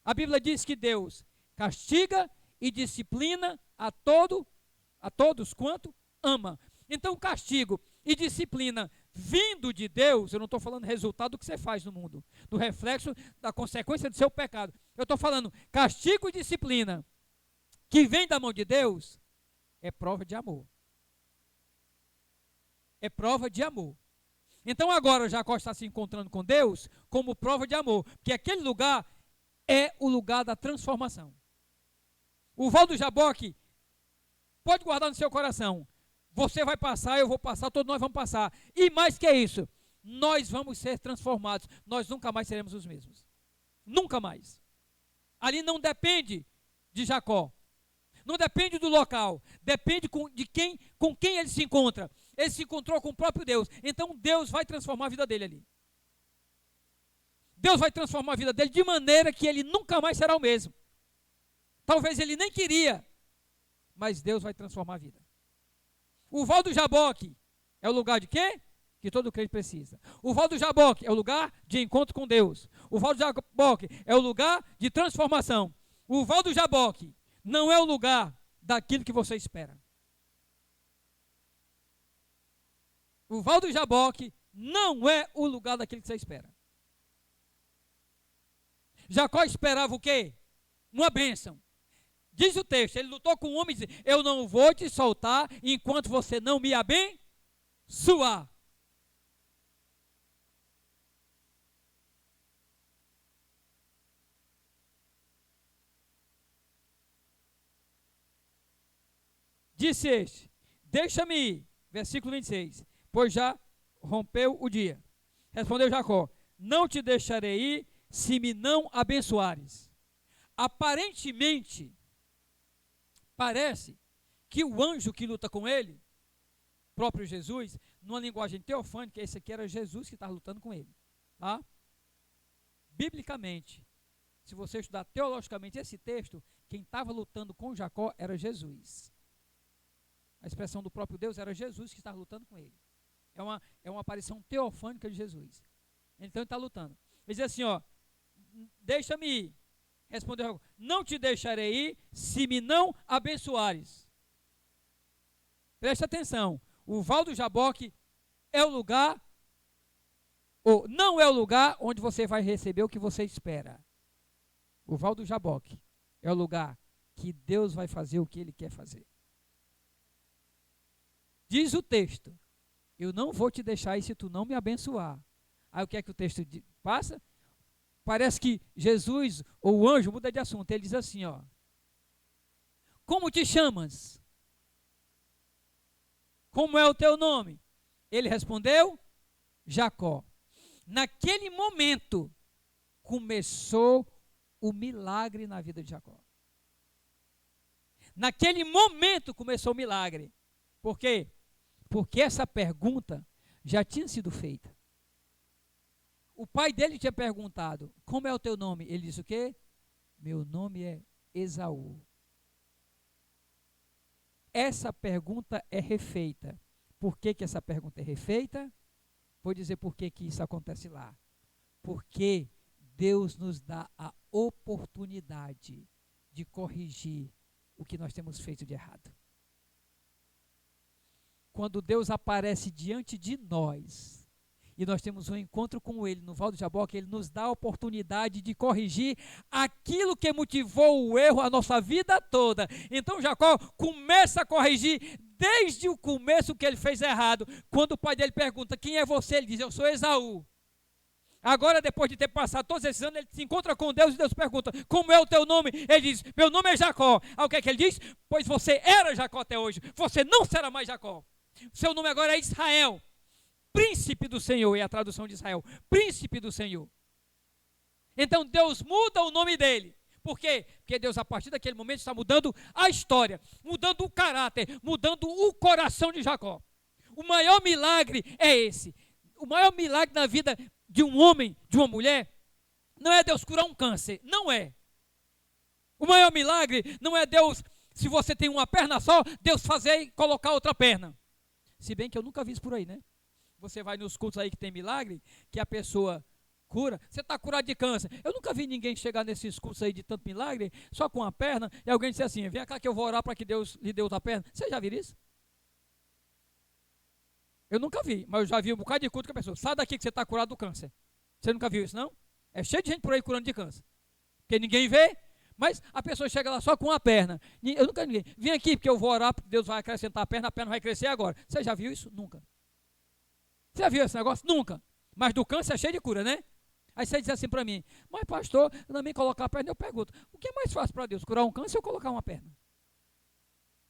A Bíblia diz que Deus castiga e disciplina a todos quanto ama. Então, castigo e disciplina vindo de Deus, eu não estou falando resultado do que você faz no mundo, do reflexo, da consequência do seu pecado. Eu estou falando castigo e disciplina que vem da mão de Deus, é prova de amor. É prova de amor. Então, agora Jacó está se encontrando com Deus como prova de amor, porque aquele lugar é o lugar da transformação. O Val do Jaboque, pode guardar no seu coração. Você vai passar, eu vou passar, todos nós vamos passar. E mais que isso, nós vamos ser transformados. Nós nunca mais seremos os mesmos. Nunca mais. Ali não depende de Jacó. Não depende do local. Depende com quem ele se encontra. Ele se encontrou com o próprio Deus. Então Deus vai transformar a vida dele ali. Deus vai transformar a vida dele de maneira que ele nunca mais será o mesmo. Talvez ele nem queria, mas Deus vai transformar a vida. O Val do Jaboque é o lugar de quê? Que todo crente precisa. O Val do Jaboque é o lugar de encontro com Deus. O Val do Jaboque é o lugar de transformação. O Val do Jaboque não é o lugar daquilo que você espera. O Val do Jaboque não é o lugar daquilo que você espera. Jacó esperava o quê? Uma bênção. Diz o texto, ele lutou com o homem e disse: eu não vou te soltar enquanto você não me abençoar. Disse este: deixa-me ir. Versículo 26. Pois já rompeu o dia. Respondeu Jacó: não te deixarei ir se me não abençoares. Aparentemente, parece que o anjo que luta com ele, próprio Jesus, numa linguagem teofânica, esse aqui era Jesus que estava lutando com ele. Tá? Biblicamente, se você estudar teologicamente esse texto, quem estava lutando com Jacó era Jesus. A expressão do próprio Deus era Jesus que estava lutando com ele. É uma aparição teofânica de Jesus. Então ele está lutando. Ele diz assim, ó, deixa-me ir. Respondeu Jacó: não te deixarei ir se me não abençoares. Preste atenção. O Val do Jaboque é o lugar, ou não é o lugar onde você vai receber o que você espera. O Val do Jaboque é o lugar que Deus vai fazer o que Ele quer fazer. Diz o texto: eu não vou te deixar ir se tu não me abençoar. Aí o que é que o texto passa? Parece que Jesus, ou o anjo, muda de assunto. Ele diz assim, ó: como te chamas? Como é o teu nome? Ele respondeu: Jacó. Naquele momento, começou o milagre na vida de Jacó. Naquele momento começou o milagre. Por quê? Porque essa pergunta já tinha sido feita. O pai dele tinha perguntado: como é o teu nome? Ele disse o quê? Meu nome é Esaú. Essa pergunta é refeita. Por que essa pergunta é refeita? Vou dizer por que isso acontece lá. Porque Deus nos dá a oportunidade de corrigir o que nós temos feito de errado. Quando Deus aparece diante de nós e nós temos um encontro com Ele no Val do Jaboque, Ele nos dá a oportunidade de corrigir aquilo que motivou o erro a nossa vida toda. Então Jacó começa a corrigir desde o começo que ele fez errado. Quando o pai dele pergunta: quem é você? Ele diz: eu sou Esaú. Agora, depois de ter passado todos esses anos, ele se encontra com Deus e Deus pergunta: como é o teu nome? Ele diz: meu nome é Jacó. Aí o que é que ele diz? Pois você era Jacó até hoje, você não será mais Jacó. Seu nome agora é Israel. Príncipe do Senhor, é a tradução de Israel. Príncipe do Senhor. Então Deus muda o nome dele. Por quê? Porque Deus, a partir daquele momento, está mudando a história, mudando o caráter, mudando o coração de Jacó. O maior milagre é esse. O maior milagre na vida de um homem, de uma mulher, não é Deus curar um câncer. Não é. O maior milagre não é Deus, se você tem uma perna só, Deus fazer e colocar outra perna. Se bem que eu nunca vi isso por aí, né? Você vai nos cultos aí que tem milagre, que a pessoa cura, você está curado de câncer. Eu nunca vi ninguém chegar nesses cultos aí de tanto milagre, só com a perna, e alguém disser assim: vem cá que eu vou orar para que Deus lhe dê outra perna. Você já viu isso? Eu nunca vi, mas eu já vi um bocado de culto que a pessoa: sai daqui que você está curado do câncer. Você nunca viu isso, não? É cheio de gente por aí curando de câncer. Porque ninguém vê, mas a pessoa chega lá só com a perna. Eu nunca vi ninguém: vem aqui porque eu vou orar, porque Deus vai acrescentar a perna vai crescer agora. Você já viu isso? Nunca. Você já viu esse negócio? Nunca. Mas do câncer é cheio de cura, né? Aí você diz assim para mim: mas pastor, eu também colocar a perna, eu pergunto: o que é mais fácil para Deus, curar um câncer ou colocar uma perna?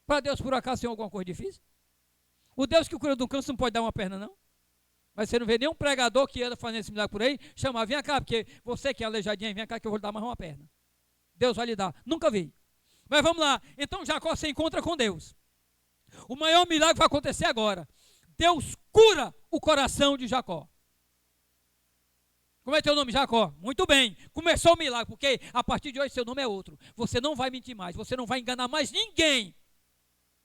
Para Deus, por acaso, tem alguma coisa difícil? O Deus que cura do câncer não pode dar uma perna, não? Mas você não vê nenhum pregador que anda fazendo esse milagre por aí, chamar: vem cá, porque você que é aleijadinho, vem cá que eu vou lhe dar mais uma perna. Deus vai lhe dar. Nunca vi. Mas vamos lá. Então Jacó se encontra com Deus. O maior milagre vai acontecer agora. Deus cura o coração de Jacó. Como é teu nome, Jacó? Muito bem, começou o milagre, porque a partir de hoje seu nome é outro. Você não vai mentir mais, você não vai enganar mais ninguém.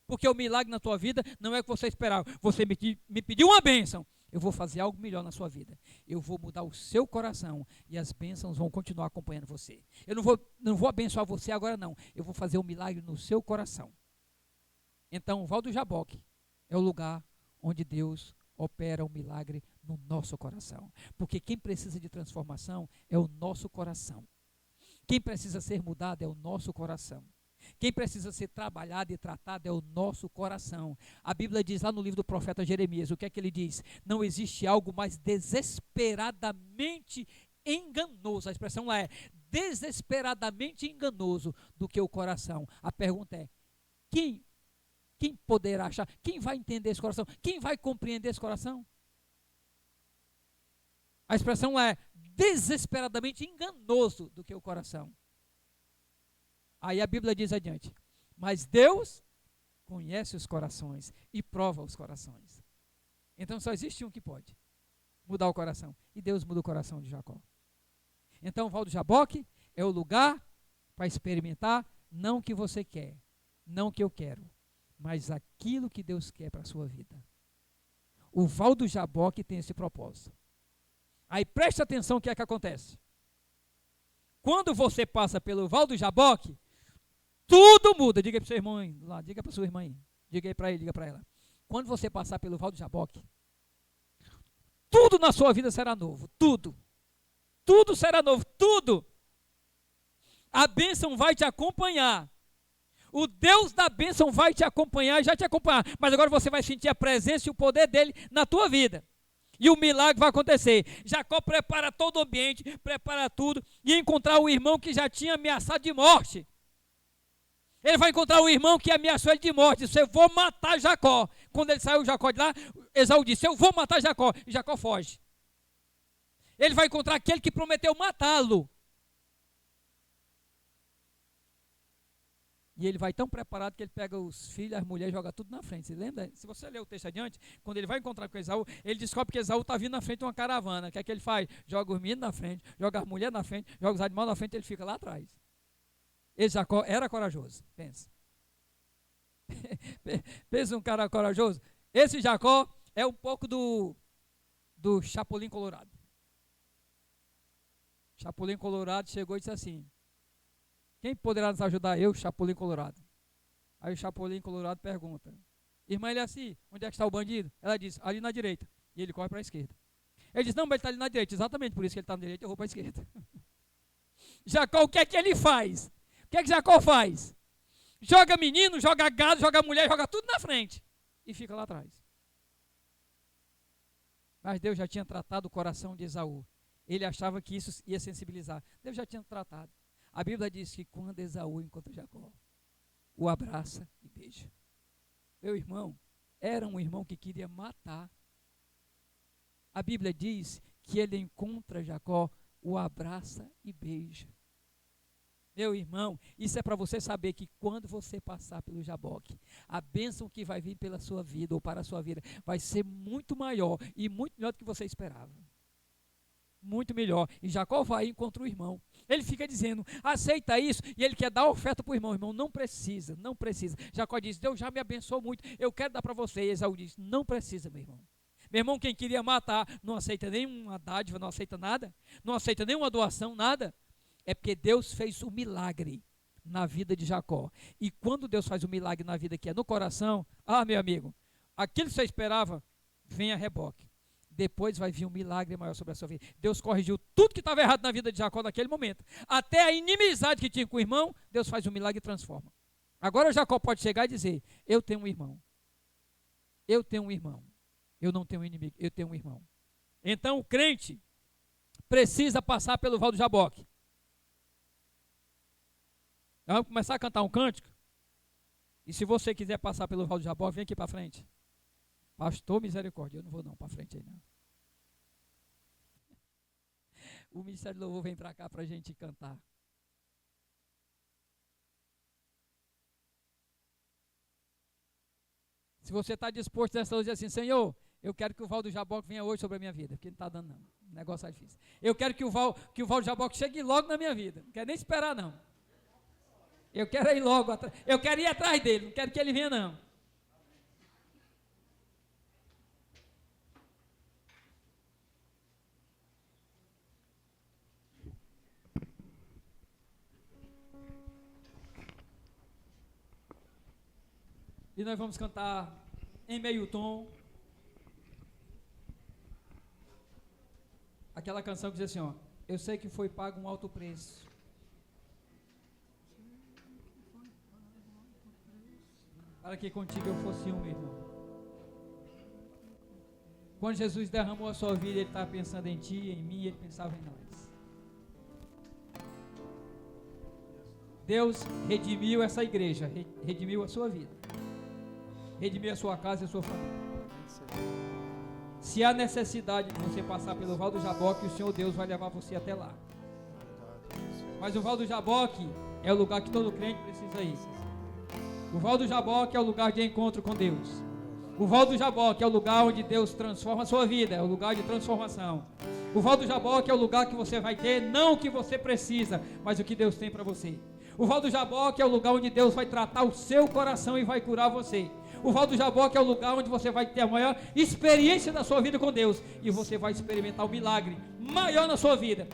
Porque o milagre na tua vida não é o que você esperava. Você me pediu uma bênção, eu vou fazer algo melhor na sua vida. Eu vou mudar o seu coração e as bênçãos vão continuar acompanhando você. Eu não vou abençoar você agora não, eu vou fazer um milagre no seu coração. Então o Val do Jaboque é o lugar onde Deus opera um milagre no nosso coração. Porque quem precisa de transformação é o nosso coração. Quem precisa ser mudado é o nosso coração. Quem precisa ser trabalhado e tratado é o nosso coração. A Bíblia diz lá no livro do profeta Jeremias, o que é que ele diz? Não existe algo mais desesperadamente enganoso. A expressão lá é desesperadamente enganoso do que o coração. A pergunta é: quem Quem poderá achar? Quem vai entender esse coração? Quem vai compreender esse coração? A expressão é desesperadamente enganoso do que o coração. Aí a Bíblia diz adiante: mas Deus conhece os corações e prova os corações. Então só existe um que pode mudar o coração. E Deus muda o coração de Jacó. Então o Val do Jaboque é o lugar para experimentar não o que você quer, não o que eu quero, mas aquilo que Deus quer para a sua vida. O Val do Jaboque tem esse propósito. Aí preste atenção o que é que acontece. Quando você passa pelo Val do Jaboque, tudo muda. Diga para o seu irmão aí, lá, diga para sua irmã aí. Diga aí para ele, diga para ela. Quando você passar pelo Val do Jaboque, tudo na sua vida será novo. Tudo. Tudo será novo. Tudo. A bênção vai te acompanhar. O Deus da bênção vai te acompanhar, já te acompanhar. Mas agora você vai sentir a presença e o poder dele na tua vida. E o milagre vai acontecer. Jacó prepara todo o ambiente, prepara tudo, e encontrar o irmão que já tinha ameaçado de morte. Ele vai encontrar o irmão que ameaçou ele de morte. Disse: eu vou matar Jacó. Quando ele saiu, Jacó de lá, Esaú disse: eu vou matar Jacó. E Jacó foge. Ele vai encontrar aquele que prometeu matá-lo. E ele vai tão preparado que ele pega os filhos, as mulheres, joga tudo na frente. Você lembra? Se você ler o texto adiante, quando ele vai encontrar com Esaú, ele descobre que Esaú está vindo na frente de uma caravana. O que é que ele faz? Joga os meninos na frente, joga as mulheres na frente, joga os animais na frente, ele fica lá atrás. Esse Jacó era corajoso, pensa. Pensa um cara corajoso. Esse Jacó é um pouco do Chapolin Colorado. Chapolin Colorado chegou e disse assim: quem poderá nos ajudar? Eu, Chapolin Colorado. Aí o Chapolin Colorado pergunta: irmã Eliaci, onde é que está o bandido? Ela diz: ali na direita. E ele corre para a esquerda. Ele diz: não, mas ele está ali na direita. Exatamente por isso que ele está na direita, eu vou para a esquerda. Jacó, o que é que ele faz? O que é que Jacó faz? Joga menino, joga gado, joga mulher, joga tudo na frente. E fica lá atrás. Mas Deus já tinha tratado o coração de Esaú. Ele achava que isso ia sensibilizar. Deus já tinha tratado. A Bíblia diz que quando Esaú encontra Jacó, o abraça e beija. Meu irmão, era um irmão que queria matar. A Bíblia diz que ele encontra Jacó, o abraça e beija. Meu irmão, isso é para você saber que quando você passar pelo Jaboque, a bênção que vai vir pela sua vida ou para a sua vida vai ser muito maior e muito melhor do que você esperava. Muito melhor. E Jacó vai e encontra o irmão. Ele fica dizendo: aceita isso. E ele quer dar oferta para o irmão. Irmão, não precisa, não precisa. Jacó diz: Deus já me abençoou muito, eu quero dar para você. E Esaú diz: não precisa, meu irmão. Meu irmão, quem queria matar, não aceita nenhuma dádiva, não aceita nada, não aceita nenhuma doação, nada. É porque Deus fez o milagre na vida de Jacó. E quando Deus faz o milagre na vida que é no coração, meu amigo, aquilo que você esperava, vem a reboque. Depois vai vir um milagre maior sobre a sua vida. Deus corrigiu tudo que estava errado na vida de Jacó naquele momento. Até a inimizade que tinha com o irmão, Deus faz um milagre e transforma. Agora Jacó pode chegar e dizer: eu tenho um irmão. Eu tenho um irmão. Eu não tenho um inimigo, eu tenho um irmão. Então o crente precisa passar pelo Val do Jaboque. Vamos começar a cantar um cântico. E se você quiser passar pelo Val do Jaboque, vem aqui para frente. Pastor misericórdia, eu não vou não para frente aí não. O Ministério do Louvor vem para cá para a gente cantar. Se você está disposto nessa noite assim: Senhor, eu quero que o Val do Jaboque venha hoje sobre a minha vida, porque não está dando não, o negócio é difícil. Eu quero que o Val do Jaboque chegue logo na minha vida, não quero nem esperar não. Eu quero ir logo, eu quero ir atrás dele, não quero que ele venha não. E nós vamos cantar em meio tom aquela canção que diz assim: eu sei que foi pago um alto preço para que contigo eu fosse um, meu irmão. Quando Jesus derramou a sua vida, Ele estava pensando em ti, em mim, Ele pensava em nós. Deus redimiu essa igreja, redimiu a sua vida. redimir a sua casa e a sua família. Se há necessidade de você passar pelo Val do Jaboque, o Senhor Deus vai levar você até lá. Mas o Val do Jaboque é o lugar que todo crente precisa ir. O Val do Jaboque é o lugar de encontro com Deus. O Val do Jaboque é o lugar onde Deus transforma a sua vida, é o lugar de transformação. O Val do Jaboque é o lugar que você vai ter, não o que você precisa, mas o que Deus tem para você. O Val do Jaboque é o lugar onde Deus vai tratar o seu coração e vai curar você. O Val do Jaboque é o lugar onde você vai ter a maior experiência da sua vida com Deus. E você vai experimentar o milagre maior na sua vida.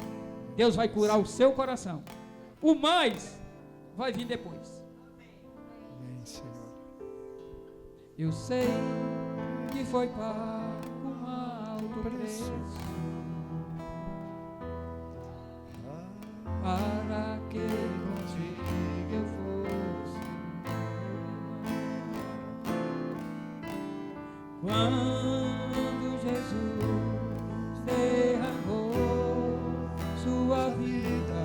Deus vai curar o seu coração. O mais vai vir depois. Amém, Senhor. Eu sei que foi pago um alto preço para que contigo eu fosse. Quando Jesus derramou sua vida,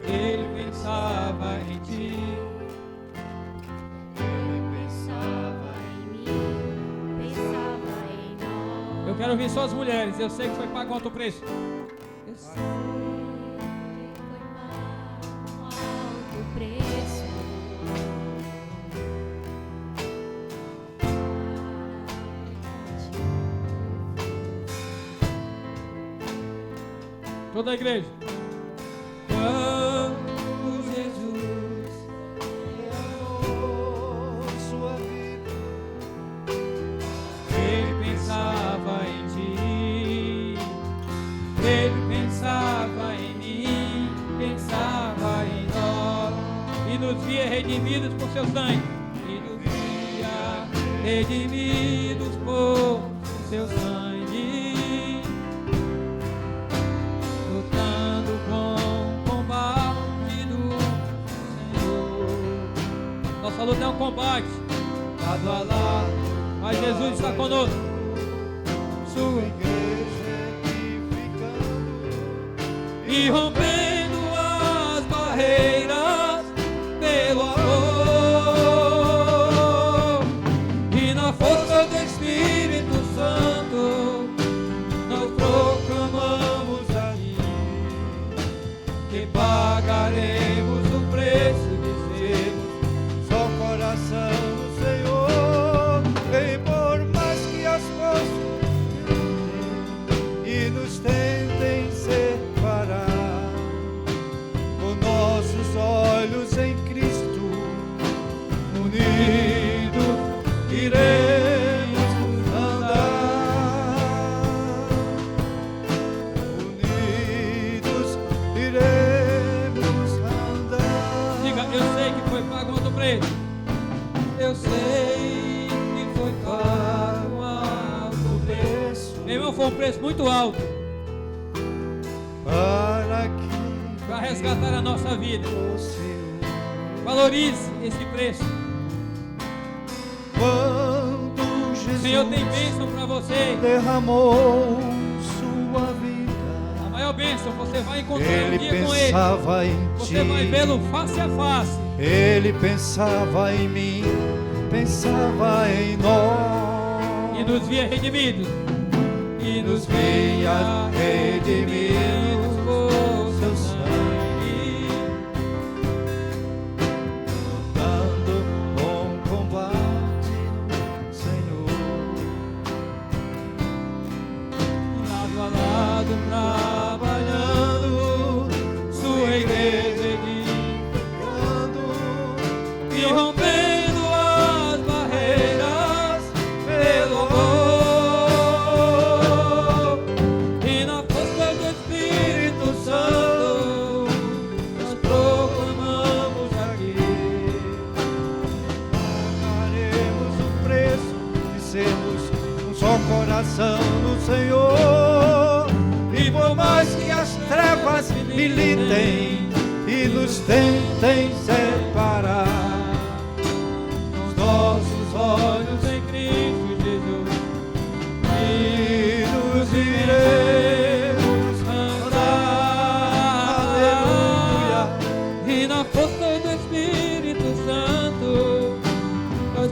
Ele pensava em ti. Eu quero ouvir só as mulheres. Eu sei que foi pago alto preço. Eu sei. Foi pago um alto preço. Toda a igreja. Quando Jesus derramou sua vida, Ele pensava em ti, Ele pensava em mim, pensava em nós, e nos via redimidos por seu sangue, e nos via redimidos por seu sangue, lutando com o combate do Senhor. Nossa luta é um combate, lado a lado, mas Jesus está conosco. sua igreja edificando E rompendo as barreiras pelo amor, e na força do Espírito Santo nós proclamamos aqui que pagaremos o preço de sermos só coração do Senhor. E por mais que as forças e nos tentem separar, com nossos olhos em Cristo, unidos iremos andar. Unidos iremos andar. Diga, eu sei que foi pago alto preço. Eu sei que foi pago um alto preço. Meu irmão, foi um preço muito alto Para que para resgatar a nossa vida. o Senhor, Valorize esse preço. quando O Jesus Senhor tem bênção para você. derramou sua vida, A maior bênção, você vai encontrar um Ele dia com Ele. pensava em ti, Você vai vê-lo face a face. Ele pensava em mim, pensava em nós, E nos via redimidos. E nos via redimidos por seu seu sangue. lutando com combate, Senhor. Lado a lado trabalhando, sua igreja edificando e rompendo as barreiras pelo amor, e na força do Espírito Santo nós proclamamos aqui Pagaremos o preço de sermos um só coração no Senhor. E por mais que as trevas militem e nos tentem separar, os nossos olhos em Cristo Jesus, e nos iremos andar. Aleluia. e na força do Espírito Santo nós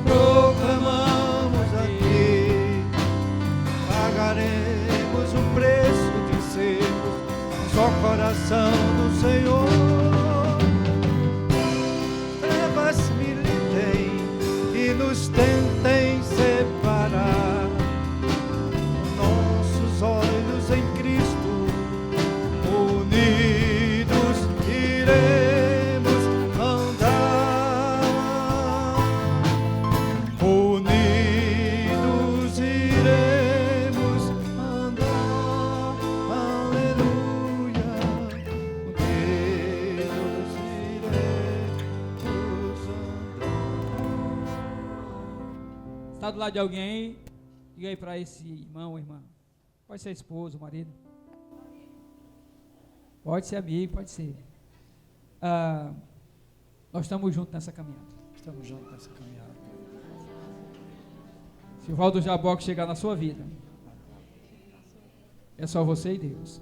Está do lado de alguém aí? Diga aí para esse irmão ou irmã. Pode ser esposo, marido. Pode ser amigo, pode ser. Nós estamos juntos nessa caminhada. Estamos juntos nessa caminhada. Se o Valdo Jaboque chegar na sua vida, é só você e Deus.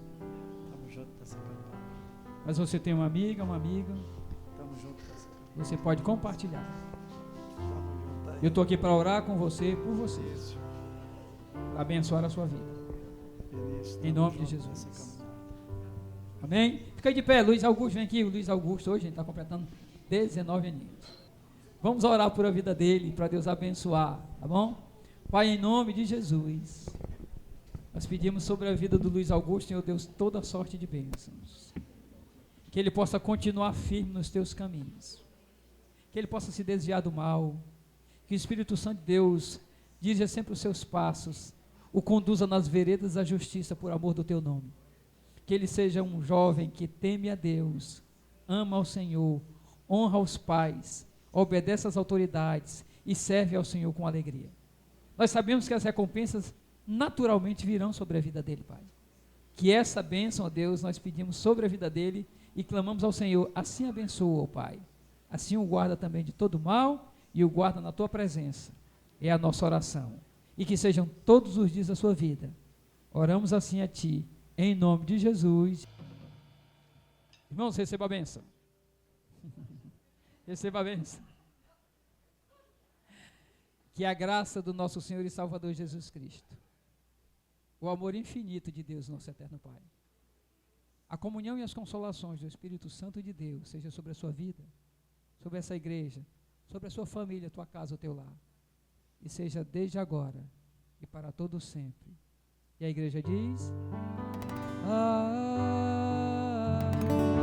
Estamos juntos nessa caminhada. Mas você tem uma amiga, Estamos juntos nessa caminhada. você pode compartilhar. Estamos juntos aí. Eu estou aqui para orar com você, por você, Isso. para abençoar a sua vida. Isso. Em nome de Estamos juntos Jesus. nessa caminhada. Amém? Fica aí de pé, Luiz Augusto, vem aqui. O Luiz Augusto hoje está completando 19 aninhos. Vamos orar por a vida dele, para Deus abençoar, tá bom? Pai, em nome de Jesus, nós pedimos sobre a vida do Luiz Augusto, Senhor Deus, toda sorte de bênçãos. Que ele possa continuar firme nos teus caminhos. Que ele possa se desviar do mal. Que o Espírito Santo de Deus dirija sempre os seus passos, o conduza nas veredas da justiça por amor do teu nome. Que ele seja um jovem que teme a Deus, ama ao Senhor, honra os pais, obedece às autoridades e serve ao Senhor com alegria. Nós sabemos que as recompensas naturalmente virão sobre a vida dele, Pai. Que essa bênção, ó Deus, nós pedimos sobre a vida dele e clamamos ao Senhor, assim abençoa, ó Pai. Assim o guarda também de todo mal e o guarda na tua presença. É a nossa oração. E que sejam todos os dias da sua vida. Oramos assim a Ti, em nome de Jesus. Irmãos, receba a bênção. Receba a bênção. Que a graça do nosso Senhor e Salvador Jesus Cristo, o amor infinito de Deus, nosso eterno Pai, a comunhão e as consolações do Espírito Santo de Deus, seja sobre a sua vida, sobre essa igreja, sobre a sua família, a tua casa, o teu lar, e seja desde agora e para todo sempre. E a igreja diz: Amém.